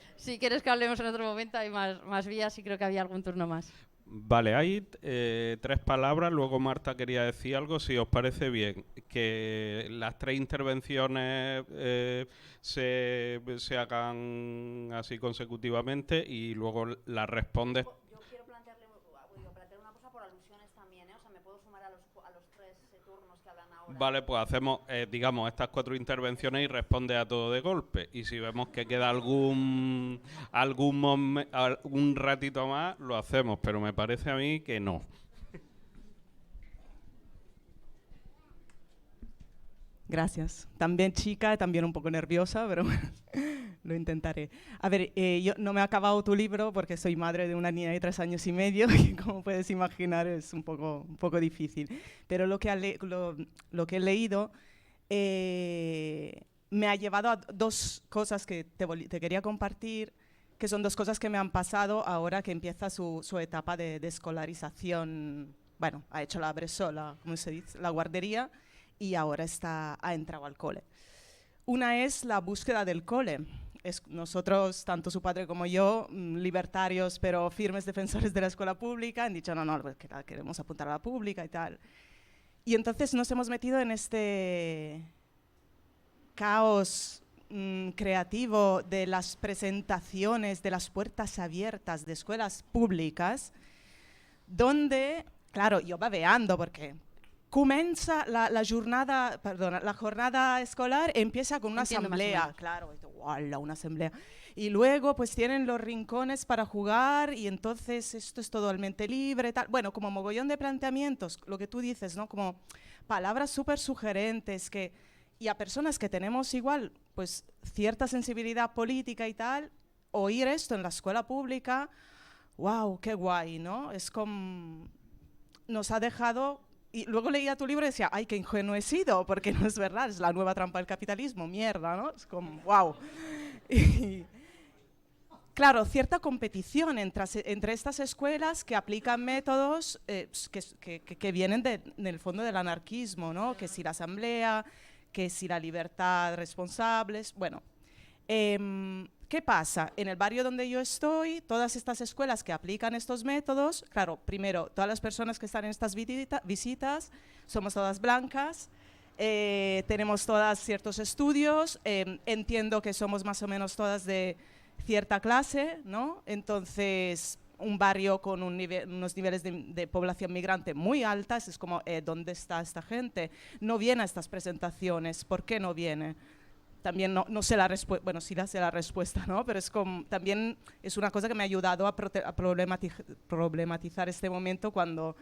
que hablemos en otro momento hay más vías y creo que había algún turno más. Vale, hay 3 palabras, luego Marta quería decir algo, si os parece bien, que las 3 intervenciones se hagan así consecutivamente y luego las respondes. Yo quiero plantear una cosa por alusiones también, o sea, me puedo sumar a los 3 turnos que hablan ahora. Vale, pues hacemos, digamos, estas 4 intervenciones y responde a todo de golpe. Y si vemos que queda algún ratito más, lo hacemos, pero me parece a mí que no. Gracias. También chica, también un poco nerviosa, pero bueno, lo intentaré. A ver, yo no me he acabado tu libro porque soy madre de una niña de 3 años y medio y como puedes imaginar es un poco difícil. Pero lo que he leído me ha llevado a 2 cosas que te quería compartir, que son 2 cosas que me han pasado ahora que empieza su etapa de escolarización. Bueno, ha hecho la bresola, ¿cómo se dice? La guardería. Y ahora ha entrado al cole. Una es la búsqueda del cole. Nosotros, tanto su padre como yo, libertarios pero firmes defensores de la escuela pública, han dicho no, que la queremos apuntar a la pública y tal. Y entonces nos hemos metido en este caos creativo de las presentaciones de las puertas abiertas de escuelas públicas, donde, claro, yo babeando porque comienza la jornada escolar, empieza con una asamblea, claro, ¡wala! Una asamblea. Y luego pues tienen los rincones para jugar y entonces esto es totalmente libre, tal. Bueno, como mogollón de planteamientos, lo que tú dices, ¿no? Como palabras súper sugerentes y a personas que tenemos igual pues cierta sensibilidad política y tal, oír esto en la escuela pública, wow, qué guay, ¿no? Es como nos ha dejado. Y luego leía tu libro y decía, ay, qué ingenuo he sido, porque no es verdad, es la nueva trampa del capitalismo, mierda, ¿no? Es como, wow. Y, claro, cierta competición entre estas escuelas que aplican métodos que vienen del fondo del anarquismo, ¿no? Que si la asamblea, que si la libertad responsables, bueno. ¿Qué pasa? En el barrio donde yo estoy, todas estas escuelas que aplican estos métodos, claro, primero, todas las personas que están en estas visitas somos todas blancas, tenemos todas ciertos estudios, entiendo que somos más o menos todas de cierta clase, ¿no? Entonces, un barrio con unos niveles de población migrante muy altas, es como, ¿dónde está esta gente? No viene a estas presentaciones, ¿por qué no viene? También no sé la respuesta, bueno, sí la sé la respuesta, ¿no? Pero es como, también es una cosa que me ha ayudado a problematizar este momento cuando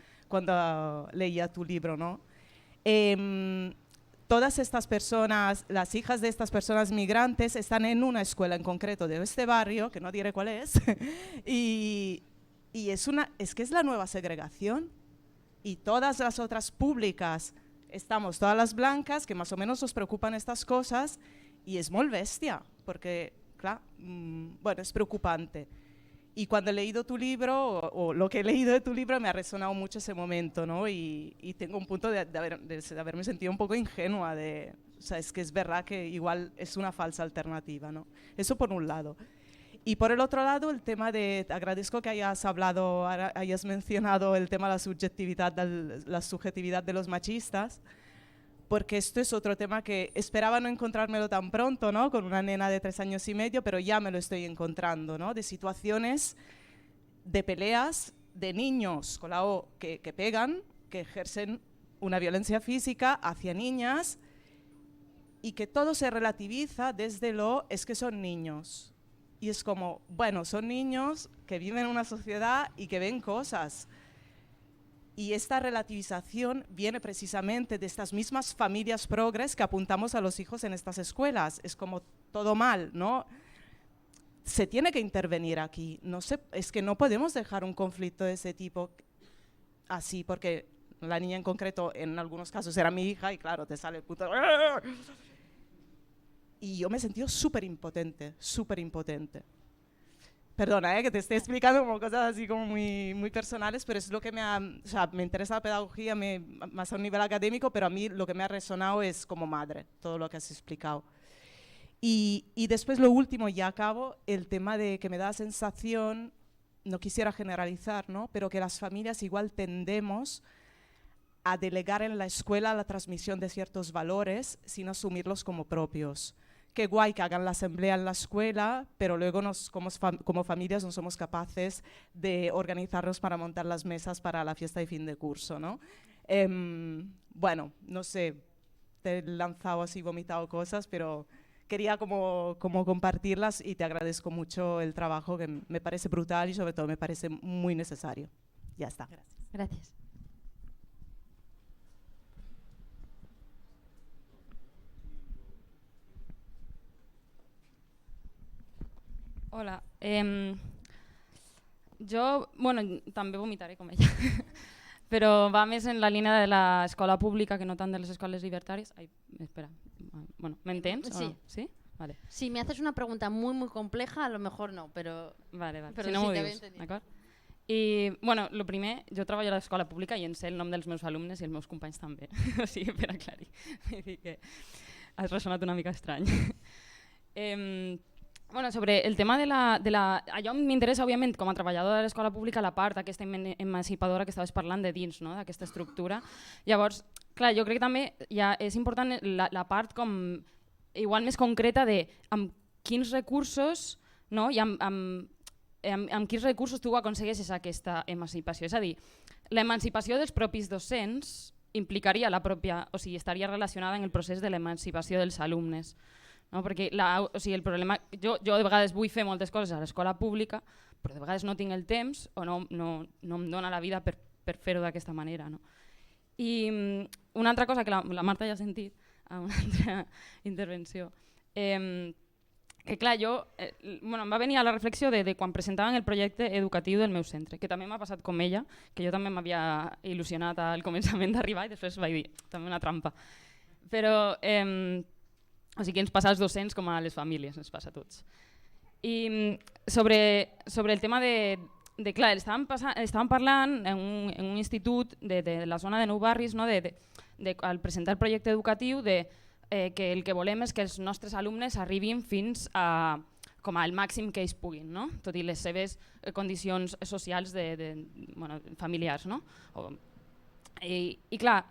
leía tu libro, ¿no? Todas estas personas, las hijas de estas personas migrantes están en una escuela en concreto de este barrio, que no diré cuál es, y es que es la nueva segregación, y todas las otras públicas, estamos todas las blancas, que más o menos nos preocupan estas cosas, y es muy bestia, porque, claro, bueno, es preocupante. Y cuando he leído tu libro, o lo que he leído de tu libro, me ha resonado mucho ese momento, ¿no? Y tengo un punto de haberme sentido un poco ingenua, o sea, es que es verdad que igual es una falsa alternativa, ¿no? Eso por un lado. Y por el otro lado, el tema te agradezco que hayas mencionado el tema de la subjetividad, la subjetividad de los machistas, porque esto es otro tema que esperaba no encontrármelo tan pronto, ¿no? Con una nena de 3 años y medio, pero ya me lo estoy encontrando, ¿no? De situaciones de peleas de niños con la O que pegan, que ejercen una violencia física hacia niñas y que todo se relativiza desde es que son niños. Y es como, bueno, son niños que viven en una sociedad y que ven cosas. Y esta relativización viene precisamente de estas mismas familias progres que apuntamos a los hijos en estas escuelas. Es como todo mal, ¿no? Se tiene que intervenir aquí. No sé, es que no podemos dejar un conflicto de ese tipo así, porque la niña en concreto, en algunos casos, era mi hija y claro, te sale el puto... Y yo me he sentido súper impotente, súper impotente. Perdona, que te estoy explicando como cosas así como muy personales, pero es lo que me interesa la pedagogía más a un nivel académico, pero a mí lo que me ha resonado es como madre, todo lo que has explicado. Y después lo último, ya acabo, el tema de que me da la sensación, no quisiera generalizar, ¿no? Pero que las familias igual tendemos a delegar en la escuela la transmisión de ciertos valores sin asumirlos como propios. Qué guay que hagan la asamblea en la escuela, pero luego como familias no somos capaces de organizarnos para montar las mesas para la fiesta de fin de curso, ¿no? Bueno, no sé, te he lanzado así, vomitado cosas, pero quería como compartirlas y te agradezco mucho el trabajo que me parece brutal y sobre todo me parece muy necesario. Ya está. Gracias. Hola. Jo, bueno, també vomitaré com ella, però va més en la línia de l'escola pública que no tant de les escoles libertàries. Ai, espera, bueno, ¿m'entens? Sí. ¿Sí? Vale. Si me haces una pregunta muy compleja, a lo mejor no, pero... Vale, vale. Però si no sí, m'ho dius, d'acord? I, bueno, el primer, jo treballo a l'escola pública i en sé el nom dels meus alumnes i els meus companys també, o sigui, per aclarir. Vull dir que has ressonat una mica estrany. Bueno, sobre el tema de la... Allò m'interessa, òbviament, com a treballadora de l'escola pública, la part aquesta emancipadora que estaves parlant de dins, no? D'aquesta estructura. Llavors, clar, jo crec que també ja és important la part com igual més concreta de amb quins recursos, no? I amb quins recursos tu aconsegueixes aquesta emancipació. És a dir, l'emancipació dels propis docents implicaria la pròpia, o sigui, estaria relacionada en el procés de l'emancipació dels alumnes. No? Perquè o sigui, el problema, jo de vegades vull fer moltes coses a l'escola pública, però de vegades no tinc el temps o no em dona la vida per fer-ho d'aquesta manera. No? I una altra cosa que la Marta ja ha sentit a una altra intervenció, que clar, em va venir a la reflexió de quan presentaven el projecte educatiu del meu centre, que també m'ha passat com ella, que jo també m'havia il·lusionat al començament d'arribar i després vaig dir, també una trampa. Però o sigui, ens passa als docents com a les famílies, ens passa a tots. I sobre el tema de clar, estàvem parlant en un institut de la zona de Nou Barris, no? Al presentar el projecte educatiu, que el que volem és que els nostres alumnes arribin fins com al màxim que ells puguin, no? Tot i les seves condicions socials familiars. No? I clar,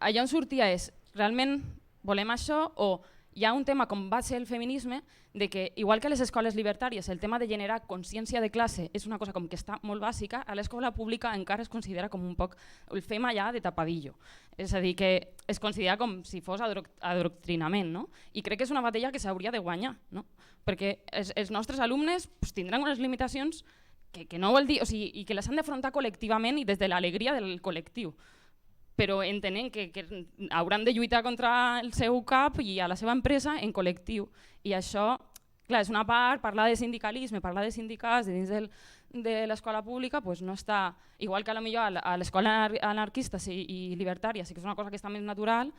allò on sortia és, realment volem això o hi ha un tema com va ser el feminisme de que, igual que a les escoles libertàries, el tema de generar consciència de classe és una cosa com que està molt bàsica, a l'escola pública encara es considera com un poc, el fem allà de tapadillo. És a dir, que es considera com si fos adoctrinament, no? I crec que és una batalla que s'hauria de guanyar, no? Perquè els nostres alumnes tindran unes limitacions que no vol dir, o sigui, i que les han d'afrontar col·lectivament i des de l'alegria del col·lectiu. Però entenent que hauran de lluitar contra el seu cap i a la seva empresa en col·lectiu. I això, clar, és una part, parlar de sindicalisme, parlar de sindicats dins de l'escola pública, no està, igual que potser a l'escola anarquista i libertària sí que és una cosa que està més natural,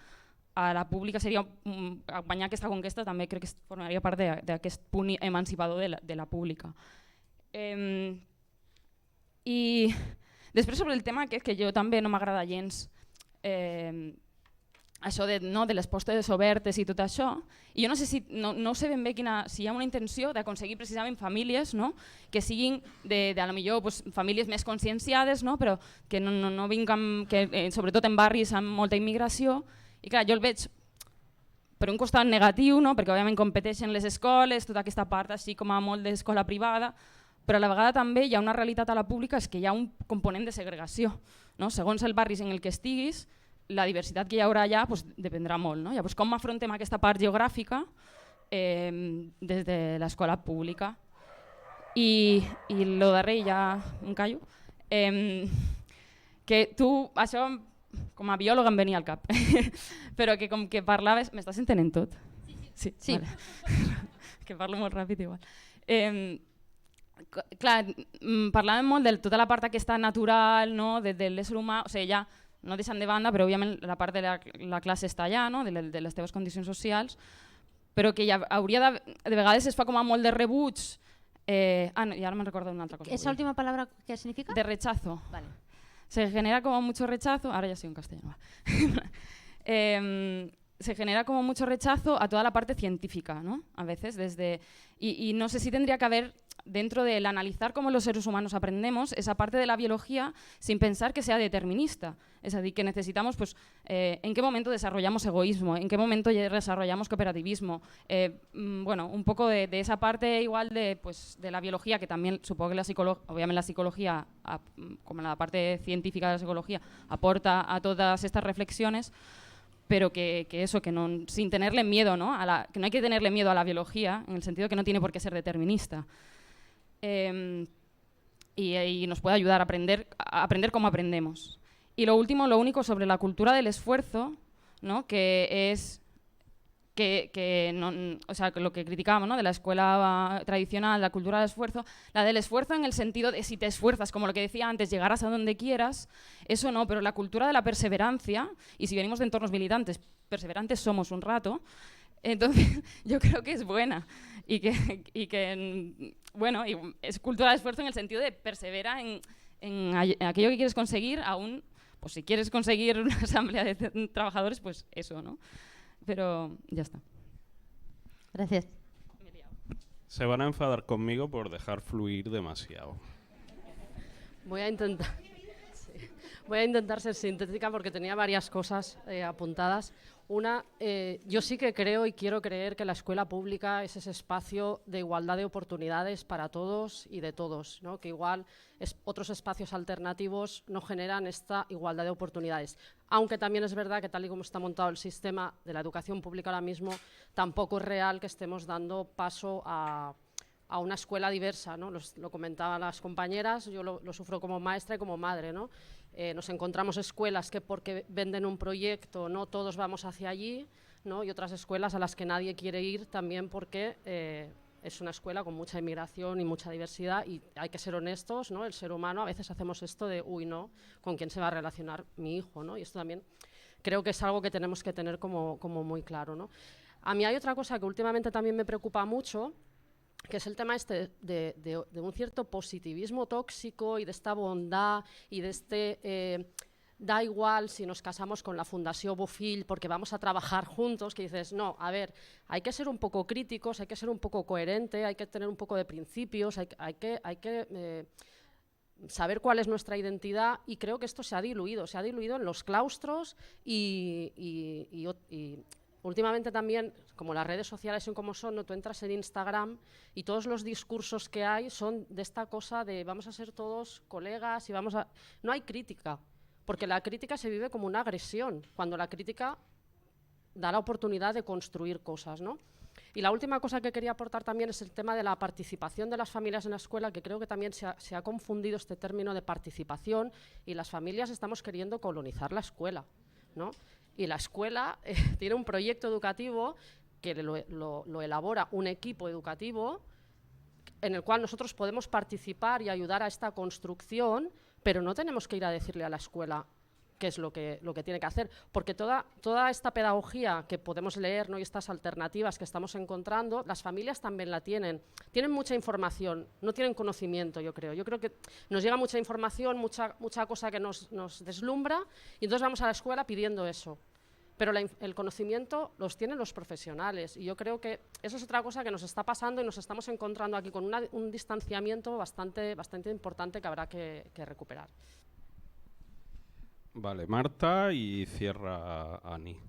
a la pública seria guanyar aquesta conquesta, també crec que formaria part d'aquest punt emancipador de la pública. I després sobre el tema que jo també no m'agrada gens, això de les postes obertes i tot això, i jo no sé ben bé si hi ha una intenció d'aconseguir precisament famílies que siguin famílies més conscienciades, però que no vinguin, sobretot en barris amb molta immigració, i clar, jo el veig per un costat negatiu, perquè òbviament competeixen les escoles, tota aquesta part així com a molt d'escola privada, però a la vegada també hi ha una realitat a la pública, és que hi ha un component de segregació. Segons el barri en el que estiguis, la diversitat que hi haurà allà dependrà molt. Llavors, com afrontem aquesta part geogràfica des de l'escola pública? I el darrer, ja em callo, que tu, això com a biòloga em venia al cap, però que com que parlaves... M'estàs entenent tot? Sí. Que parlo molt ràpid igual. Clar, parlàvem molt de tota la part aquesta natural de l'ésser humà, o sigui, ja no deixant de banda, però òbviament la part de la classe està allà, de les teves condicions socials, però que hauria de vegades es fa com a molt de rebuig No, y ahora me he recordado una otra cosa. ¿Esa última palabra qué significa? De rechazo. Vale. Se genera como mucho rechazo, ahora ya soy en castellano. Se genera como mucho rechazo a toda la parte científica, ¿no? A veces y no sé si tendría que haber, dentro del analizar cómo los seres humanos aprendemos, esa parte de la biología sin pensar que sea determinista. Es decir, que necesitamos, pues, en qué momento desarrollamos egoísmo, en qué momento desarrollamos cooperativismo. Bueno, un poco de esa parte igual de la biología, que también supongo que obviamente la psicología, como la parte científica de la psicología, aporta a todas estas reflexiones, pero que sin tenerle miedo, ¿no? Que no hay que tenerle miedo a la biología, en el sentido que no tiene por qué ser determinista. Y nos puede ayudar a aprender cómo aprendemos. Y lo único sobre la cultura del esfuerzo, ¿no? Que es o sea, lo que criticábamos, ¿no? De la escuela tradicional, la cultura del esfuerzo, la del esfuerzo en el sentido de si te esfuerzas, como lo que decía antes, llegarás a donde quieras, eso no, pero la cultura de la perseverancia, y si venimos de entornos militantes, perseverantes somos un rato, entonces yo creo que es buena y que bueno, y es cultura del esfuerzo en el sentido de persevera en aquello que quieres conseguir, aún, pues si quieres conseguir una asamblea de trabajadores, pues eso, ¿no? Pero ya está. Gracias. Se van a enfadar conmigo por dejar fluir demasiado. Voy a intentar ser sintética porque tenía varias cosas apuntadas. Una, yo sí que creo y quiero creer que la escuela pública es ese espacio de igualdad de oportunidades para todos y de todos, ¿no? Que igual otros espacios alternativos no generan esta igualdad de oportunidades. Aunque también es verdad que tal y como está montado el sistema de la educación pública ahora mismo, tampoco es real que estemos dando paso a una escuela diversa, ¿no? Lo comentaban las compañeras, yo lo sufro como maestra y como madre, ¿no? Nos encontramos escuelas que porque venden un proyecto no todos vamos hacia allí, ¿no? Y otras escuelas a las que nadie quiere ir también porque es una escuela con mucha inmigración y mucha diversidad y hay que ser honestos, ¿no? El ser humano a veces hacemos esto de, uy, no, ¿con quién se va a relacionar mi hijo, ¿no? Y esto también creo que es algo que tenemos que tener como muy claro, ¿no? A mí hay otra cosa que últimamente también me preocupa mucho, que es el tema de un cierto positivismo tóxico y de esta bondad y de da igual si nos casamos con la Fundació Bofill porque vamos a trabajar juntos, que dices, no, a ver, hay que ser un poco críticos, hay que ser un poco coherente, hay que tener un poco de principios, hay que saber cuál es nuestra identidad y creo que esto se ha diluido en los claustros y últimamente también, como las redes sociales son como son, ¿no? Tú entras en Instagram y todos los discursos que hay son de esta cosa de vamos a ser todos colegas y no hay crítica, porque la crítica se vive como una agresión, cuando la crítica da la oportunidad de construir cosas, ¿no? Y la última cosa que quería aportar también es el tema de la participación de las familias en la escuela, que creo que también se ha confundido este término de participación y las familias estamos queriendo colonizar la escuela, ¿no? Y la escuela tiene un proyecto educativo que lo elabora un equipo educativo en el cual nosotros podemos participar y ayudar a esta construcción, pero no tenemos que ir a decirle a la escuela qué es lo que tiene que hacer, porque toda esta pedagogía que podemos leer, ¿no? Y estas alternativas que estamos encontrando, las familias también la tienen mucha información, no tienen conocimiento, yo creo que nos llega mucha información, mucha cosa que nos deslumbra y entonces vamos a la escuela pidiendo eso, pero el conocimiento los tienen los profesionales y yo creo que eso es otra cosa que nos está pasando y nos estamos encontrando aquí con un distanciamiento bastante importante que habrá que recuperar. Vale, Marta y cierra Ani.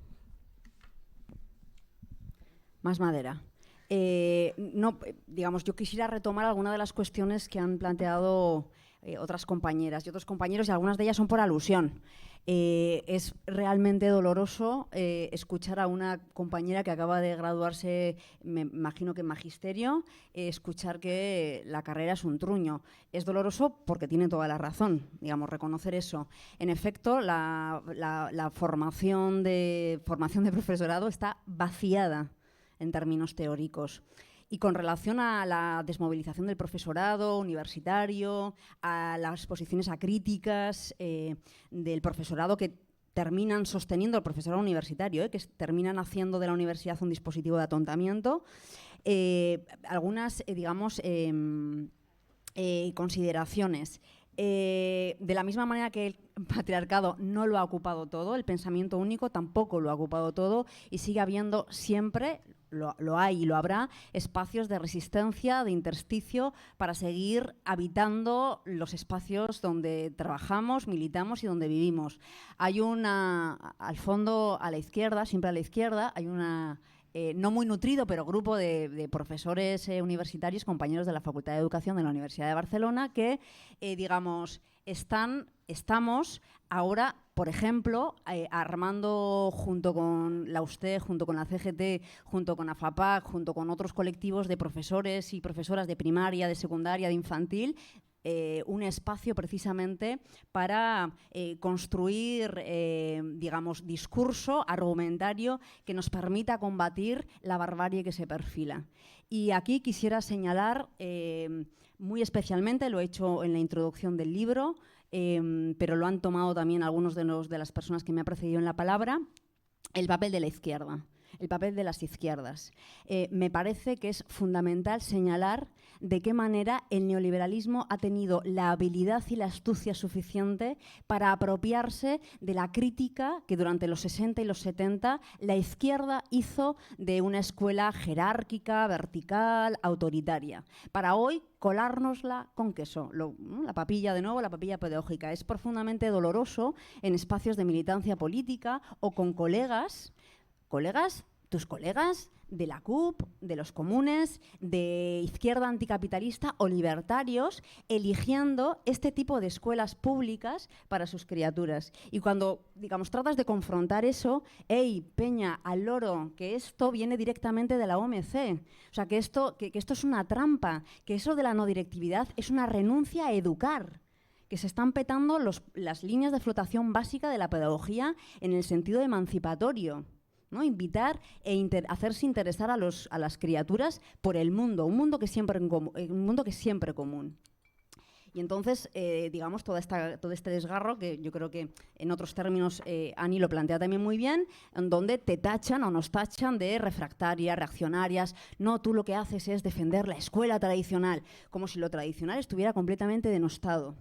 Más madera. Digamos, yo quisiera retomar algunas de las cuestiones que han planteado otras compañeras y otros compañeros, y algunas de ellas son por alusión. Es realmente doloroso escuchar a una compañera que acaba de graduarse, me imagino que en magisterio, escuchar que la carrera es un truño. Es doloroso porque tiene toda la razón, digamos, reconocer eso. En efecto, la formación de profesorado está vaciada en términos teóricos. Y con relación a la desmovilización del profesorado universitario, a las posiciones acríticas del profesorado que terminan sosteniendo el profesorado universitario, que terminan haciendo de la universidad un dispositivo de atontamiento. Algunas, digamos, consideraciones. De la misma manera que el patriarcado no lo ha ocupado todo, el pensamiento único tampoco lo ha ocupado todo, y sigue habiendo siempre, lo hay y lo habrá, espacios de resistencia, de intersticio, para seguir habitando los espacios donde trabajamos, militamos y donde vivimos. Hay al fondo, a la izquierda, siempre a la izquierda, hay una... no muy nutrido, pero grupo de profesores universitarios, compañeros de la Facultad de Educación de la Universidad de Barcelona, que, digamos, estamos ahora, por ejemplo, armando junto con la USTED, junto con la CGT, junto con AFAPAC, junto con otros colectivos de profesores y profesoras de primaria, de secundaria, de infantil, un espacio precisamente para construir, digamos, discurso, argumentario que nos permita combatir la barbarie que se perfila. Y aquí quisiera señalar muy especialmente, lo he hecho en la introducción del libro, pero lo han tomado también algunos de las personas que me han precedido en la palabra, el papel de la izquierda. El papel de las izquierdas. Me parece que es fundamental señalar de qué manera el neoliberalismo ha tenido la habilidad y la astucia suficiente para apropiarse de la crítica que durante los 60 y los 70 la izquierda hizo de una escuela jerárquica, vertical, autoritaria, para hoy colárnosla con queso. La papilla, de nuevo, la papilla pedagógica. Es profundamente doloroso en espacios de militancia política o con colegas, tus colegas de la CUP, de los comunes, de izquierda anticapitalista o libertarios, eligiendo este tipo de escuelas públicas para sus criaturas. Y cuando, digamos, tratas de confrontar eso, ¡ey, peña, al loro, que esto viene directamente de la OMC! O sea, que esto es una trampa, que eso de la no directividad es una renuncia a educar, que se están petando las líneas de flotación básica de la pedagogía en el sentido emancipatorio, ¿no? Invitar hacerse interesar a las criaturas por el mundo, un mundo que siempre común. Y entonces, digamos, todo este desgarro, que yo creo que en otros términos Ani lo plantea también muy bien, en donde te tachan o nos tachan de refractarias, reaccionarias. No, tú lo que haces es defender la escuela tradicional, como si lo tradicional estuviera completamente denostado.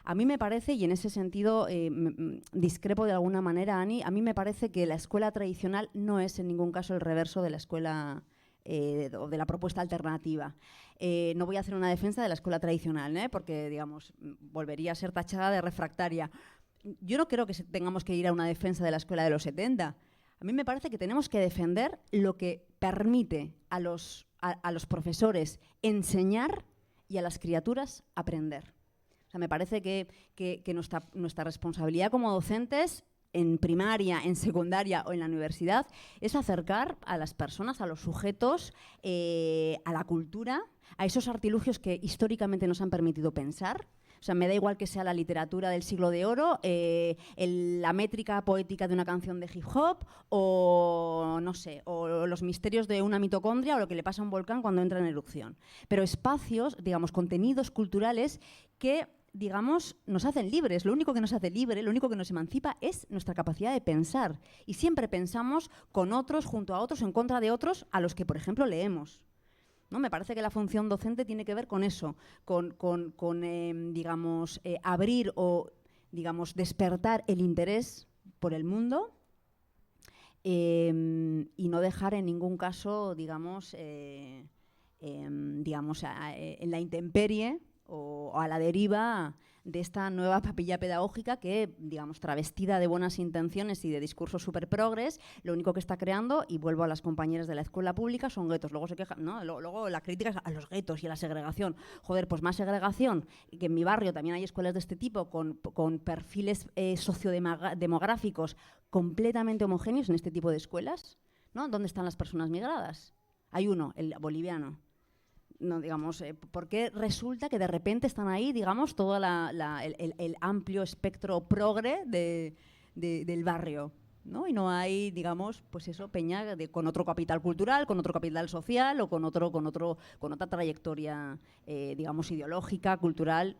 A mí me parece, y en ese sentido discrepo de alguna manera, Ani, a mí me parece que la escuela tradicional no es en ningún caso el reverso de la escuela o de la propuesta alternativa. No voy a hacer una defensa de la escuela tradicional, porque, digamos, volvería a ser tachada de refractaria. Yo no creo que tengamos que ir a una defensa de la escuela de los 70. A mí me parece que tenemos que defender lo que permite a los profesores enseñar y a las criaturas aprender. O sea, me parece que nuestra responsabilidad como docentes en primaria, en secundaria o en la universidad es acercar a las personas, a los sujetos, a la cultura, a esos artilugios que históricamente nos han permitido pensar. O sea, me da igual que sea la literatura del siglo de oro, la métrica poética de una canción de hip hop, o no sé, o los misterios de una mitocondria, o lo que le pasa a un volcán cuando entra en erupción. Pero espacios, digamos, contenidos culturales que, digamos, nos hacen libres. Lo único que nos hace libre, lo único que nos emancipa es nuestra capacidad de pensar. Y siempre pensamos con otros, junto a otros, en contra de otros, a los que, por ejemplo, leemos, ¿no? Me parece que la función docente tiene que ver con eso, con digamos, abrir o, digamos, despertar el interés por el mundo y no dejar en ningún caso, digamos, digamos en la intemperie o a la deriva de esta nueva papilla pedagógica que, digamos, travestida de buenas intenciones y de discursos súper progres, lo único que está creando, y vuelvo a las compañeras de la escuela pública, son guetos. Luego se quejan, ¿no? Luego la crítica es a los guetos y a la segregación. Joder, pues más segregación, que en mi barrio también hay escuelas de este tipo con perfiles sociodemográficos completamente homogéneos en este tipo de escuelas, ¿no? ¿Dónde están las personas migradas? Hay uno, el boliviano. No, digamos, ¿por qué resulta que de repente están ahí, digamos, todo el amplio espectro progre del barrio, ¿no? Y no hay, digamos, pues eso, peña con otro capital cultural, con otro capital social o con otra trayectoria, digamos, ideológica, cultural.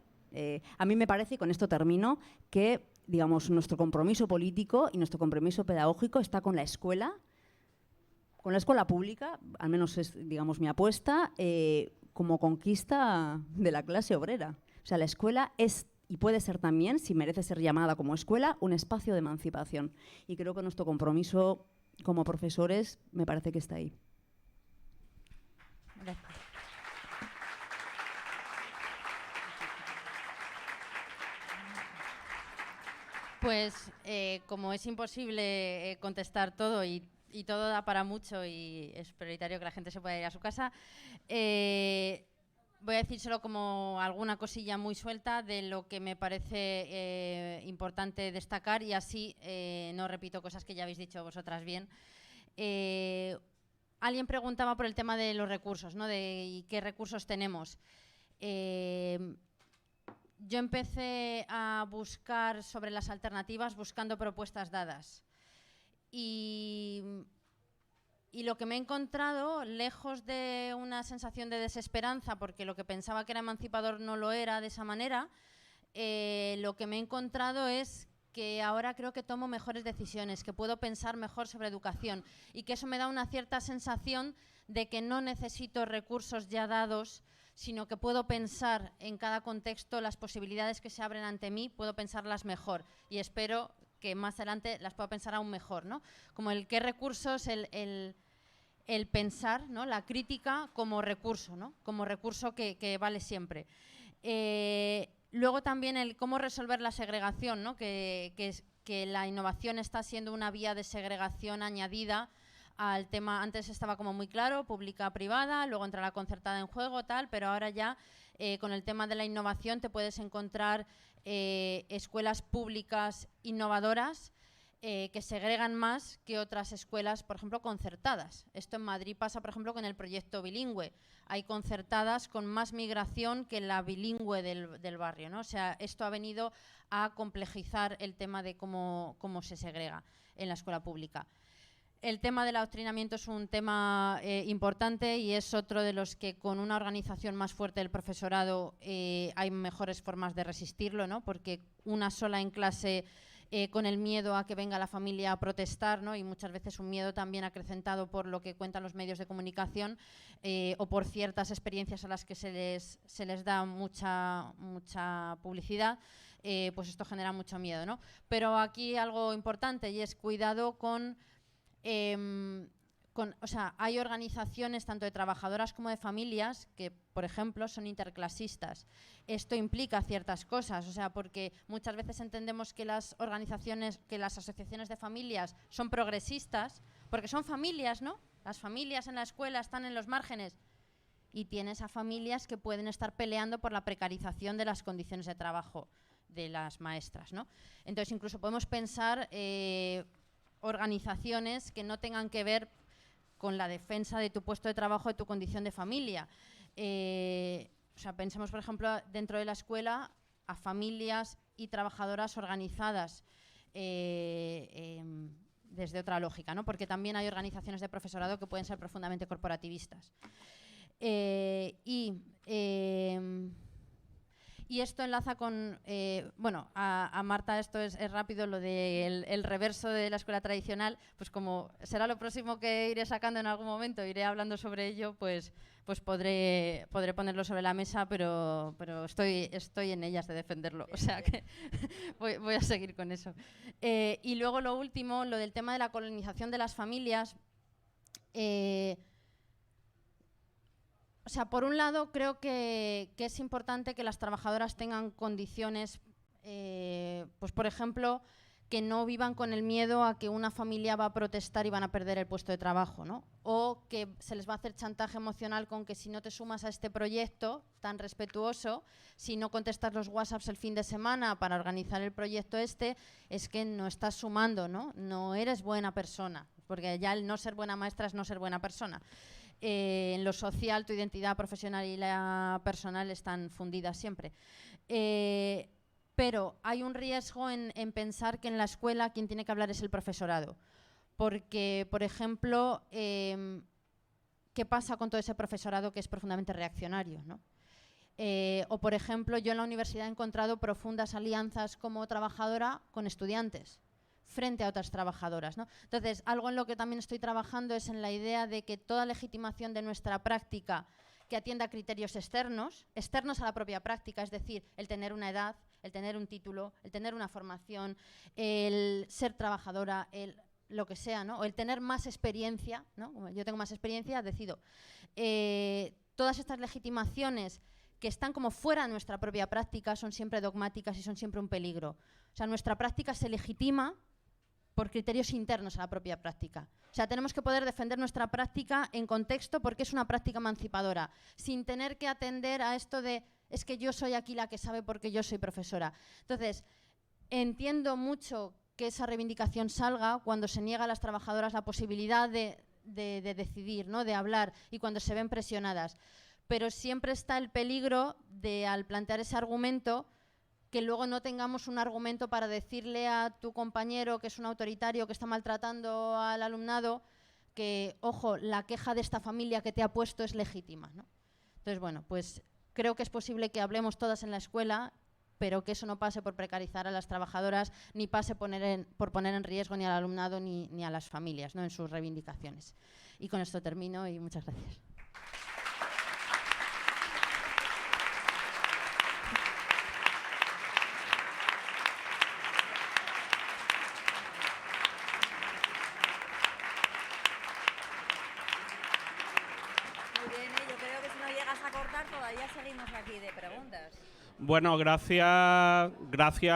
A mí me parece, y con esto termino, que digamos, nuestro compromiso político y nuestro compromiso pedagógico está con la escuela pública, al menos es, digamos, mi apuesta, como conquista de la clase obrera. O sea, la escuela es y puede ser también, si merece ser llamada como escuela, un espacio de emancipación. Y creo que nuestro compromiso como profesores me parece que está ahí. Gracias. Pues como es imposible contestar todo y todo da para mucho y es prioritario que la gente se pueda ir a su casa, voy a decir solo como alguna cosilla muy suelta de lo que me parece importante destacar y así no repito cosas que ya habéis dicho vosotras bien. Alguien preguntaba por el tema de los recursos, ¿no? ¿Y qué recursos tenemos? Yo empecé a buscar sobre las alternativas buscando propuestas dadas. Y lo que me he encontrado, lejos de una sensación de desesperanza, porque lo que pensaba que era emancipador no lo era de esa manera, lo que me he encontrado es que ahora creo que tomo mejores decisiones, que puedo pensar mejor sobre educación y que eso me da una cierta sensación de que no necesito recursos ya dados, sino que puedo pensar en cada contexto las posibilidades que se abren ante mí, puedo pensarlas mejor y espero que más adelante las pueda pensar aún mejor, ¿no? Como el qué recursos, el pensar, ¿no? La crítica como recurso, ¿no? Como recurso que vale siempre. Luego también el cómo resolver la segregación, ¿no? Que la innovación está siendo una vía de segregación añadida al tema. Antes estaba como muy claro, pública-privada, luego entra la concertada en juego, tal, pero ahora ya con el tema de la innovación te puedes encontrar escuelas públicas innovadoras que segregan más que otras escuelas, por ejemplo, concertadas. Esto en Madrid pasa, por ejemplo, con el proyecto bilingüe. Hay concertadas con más migración que la bilingüe del barrio, ¿no? O sea, esto ha venido a complejizar el tema de cómo se segrega en la escuela pública. El tema del adoctrinamiento es un tema importante y es otro de los que con una organización más fuerte del profesorado hay mejores formas de resistirlo, ¿no? Porque una sola en clase con el miedo a que venga la familia a protestar, ¿no? Y muchas veces un miedo también acrecentado por lo que cuentan los medios de comunicación o por ciertas experiencias a las que se les da mucha publicidad, pues esto genera mucho miedo, ¿no? Pero aquí algo importante y es cuidado con o sea, hay organizaciones tanto de trabajadoras como de familias que, por ejemplo, son interclasistas. Esto implica ciertas cosas, o sea, porque muchas veces entendemos que las organizaciones, que las asociaciones de familias son progresistas, porque son familias, ¿no? Las familias en la escuela están en los márgenes y tienes a familias que pueden estar peleando por la precarización de las condiciones de trabajo de las maestras, ¿no? Entonces, incluso podemos pensar organizaciones que no tengan que ver con la defensa de tu puesto de trabajo, de tu condición de familia. O sea, pensemos, por ejemplo, dentro de la escuela a familias y trabajadoras organizadas desde otra lógica, ¿no? Porque también hay organizaciones de profesorado que pueden ser profundamente corporativistas. Y esto enlaza con, bueno, a Marta esto es rápido, lo del el reverso de la escuela tradicional, pues como será lo próximo que iré sacando en algún momento, iré hablando sobre ello, pues podré ponerlo sobre la mesa, pero estoy en ellas de defenderlo, o sea que voy a seguir con eso. Y luego lo último, lo del tema de la colonización de las familias. O sea, por un lado, creo que es importante que las trabajadoras tengan condiciones, pues por ejemplo, que no vivan con el miedo a que una familia va a protestar y van a perder el puesto de trabajo, ¿no? O que se les va a hacer chantaje emocional con que si no te sumas a este proyecto tan respetuoso, si no contestas los WhatsApps el fin de semana para organizar el proyecto este, es que no estás sumando, ¿no? No eres buena persona, porque ya el no ser buena maestra es no ser buena persona. En lo social, tu identidad profesional y la personal están fundidas siempre. Pero hay un riesgo en pensar que en la escuela quien tiene que hablar es el profesorado. Porque, por ejemplo, ¿qué pasa con todo ese profesorado que es profundamente reaccionario, ¿no? O, por ejemplo, yo en la universidad he encontrado profundas alianzas como trabajadora con estudiantes frente a otras trabajadoras, ¿no? Entonces, algo en lo que también estoy trabajando es en la idea de que toda legitimación de nuestra práctica que atienda a criterios externos a la propia práctica, es decir, el tener una edad, el tener un título, el tener una formación, el ser trabajadora, lo que sea, ¿no? O el tener más experiencia, ¿no? Como yo tengo más experiencia, decido. Todas estas legitimaciones que están como fuera de nuestra propia práctica son siempre dogmáticas y son siempre un peligro. O sea, nuestra práctica se legitima por criterios internos a la propia práctica. O sea, tenemos que poder defender nuestra práctica en contexto porque es una práctica emancipadora, sin tener que atender a esto de es que yo soy aquí la que sabe porque yo soy profesora. Entonces, entiendo mucho que esa reivindicación salga cuando se niega a las trabajadoras la posibilidad de decidir, ¿no? De hablar, y cuando se ven presionadas. Pero siempre está el peligro de, al plantear ese argumento, que luego no tengamos un argumento para decirle a tu compañero que es un autoritario, que está maltratando al alumnado, que, ojo, la queja de esta familia que te ha puesto es legítima, ¿no? Entonces, bueno, pues creo que es posible que hablemos todas en la escuela, pero que eso no pase por precarizar a las trabajadoras, ni pase por poner en riesgo ni al alumnado ni a las familias, ¿no? En sus reivindicaciones. Y con esto termino y muchas gracias. Bueno, gracias a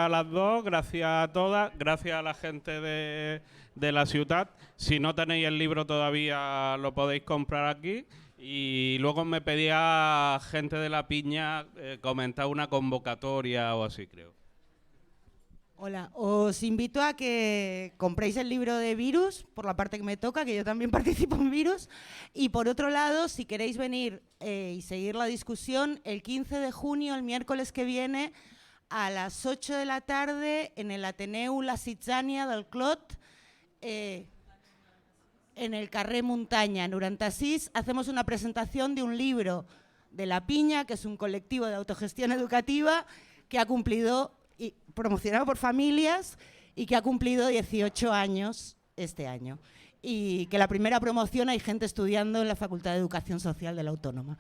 las dos, gracias a todas, gracias a la gente de la ciudad. Si no tenéis el libro todavía, lo podéis comprar aquí. Y luego me pedía gente de La Piña comentar una convocatoria o así, creo. Hola, os invito a que compréis el libro de Virus, por la parte que me toca, que yo también participo en Virus. Y por otro lado, si queréis venir y seguir la discusión, el 15 de junio, el miércoles que viene, a las 8 de la tarde, en el Ateneu La Sitzània del Clot, en el Carrer Muntanya 96, hacemos una presentación de un libro de La Piña, que es un colectivo de autogestión educativa que ha cumplido, promocionado por familias, y que ha cumplido 18 años este año. Y que la primera promoción hay gente estudiando en la Facultad de Educación Social de la Autónoma.